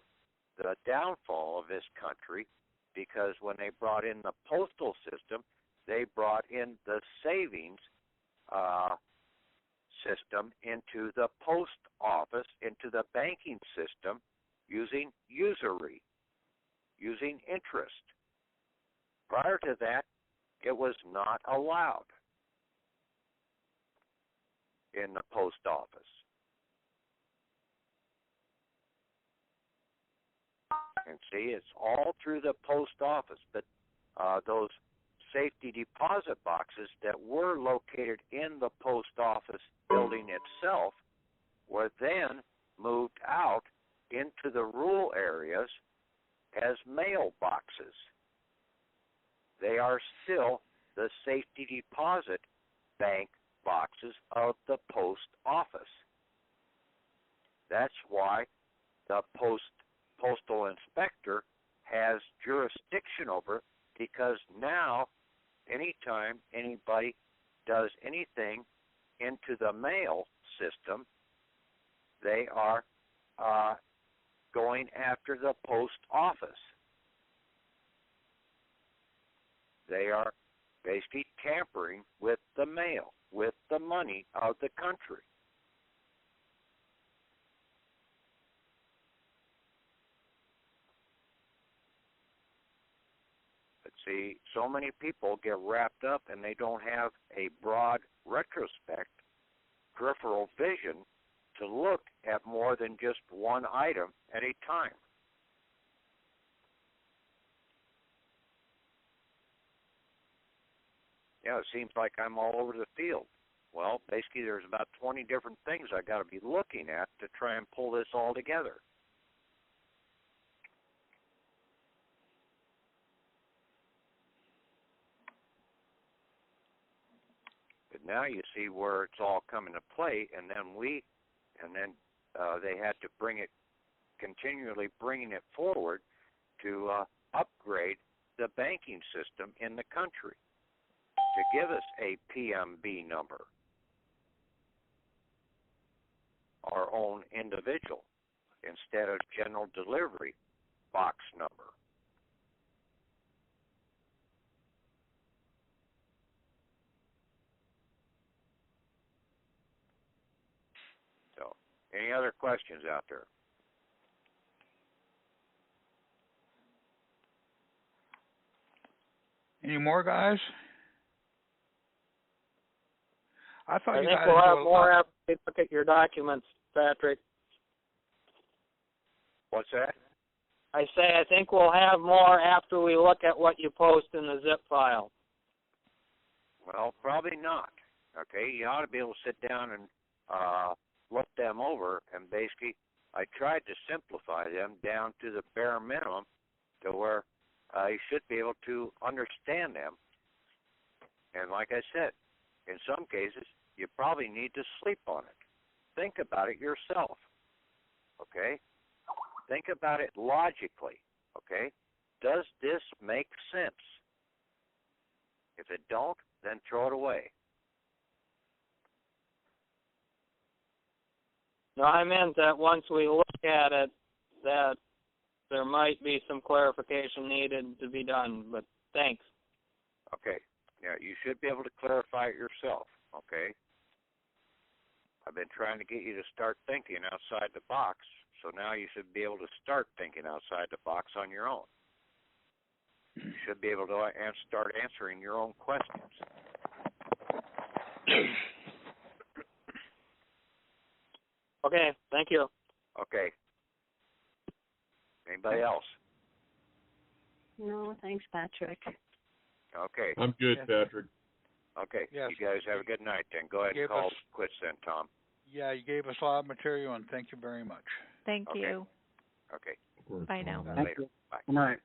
the downfall of this country, because when they brought in the postal system, they brought in the savings system into the post office, into the banking system, using usury, using interest. Prior to that, it was not allowed in the post office. And see, it's all through the post office, but those safety deposit boxes that were located in the post office building itself were then moved out into the rural areas as mailboxes. They are still the safety deposit bank boxes of the post office. That's why the postal inspector has jurisdiction over it, because now anytime anybody does anything into the mail system, they are going after the post office. They are basically tampering with the mail, with the money of the country. But see, so many people get wrapped up and they don't have a broad retrospect, peripheral vision to look at more than just one item at a time. Yeah, it seems like I'm all over the field. Well, basically there's about 20 different things I got to be looking at to try and pull this all together. Now you see where it's all coming to play, and then they had to continually bringing it forward to upgrade the banking system in the country to give us a PMB number, our own individual, instead of general delivery box number. So, any other questions out there? Any more, guys? I think we'll have more after we look at your documents, Patrick. What's that? I think we'll have more after we look at what you post in the zip file. Well, probably not. Okay, you ought to be able to sit down and look them over, and basically I tried to simplify them down to the bare minimum to where you should be able to understand them. And like I said, in some cases, you probably need to sleep on it. Think about it yourself, okay? Think about it logically, okay? Does this make sense? If it don't, then throw it away. No, I meant that once we look at it, that there might be some clarification needed to be done, but thanks. Okay. Yeah, you should be able to clarify it yourself, okay? I've been trying to get you to start thinking outside the box, so now you should be able to start thinking outside the box on your own. You should be able to start answering your own questions. Okay, thank you. Okay. Anybody else? No, thanks, Patrick. Okay. I'm good, Patrick. Okay. Yes. You guys have a good night then. Go ahead and call quits then, Tom. Yeah, you gave us a lot of material, and thank you very much. Thank you. Okay. Bye now. Later. Bye. Good night.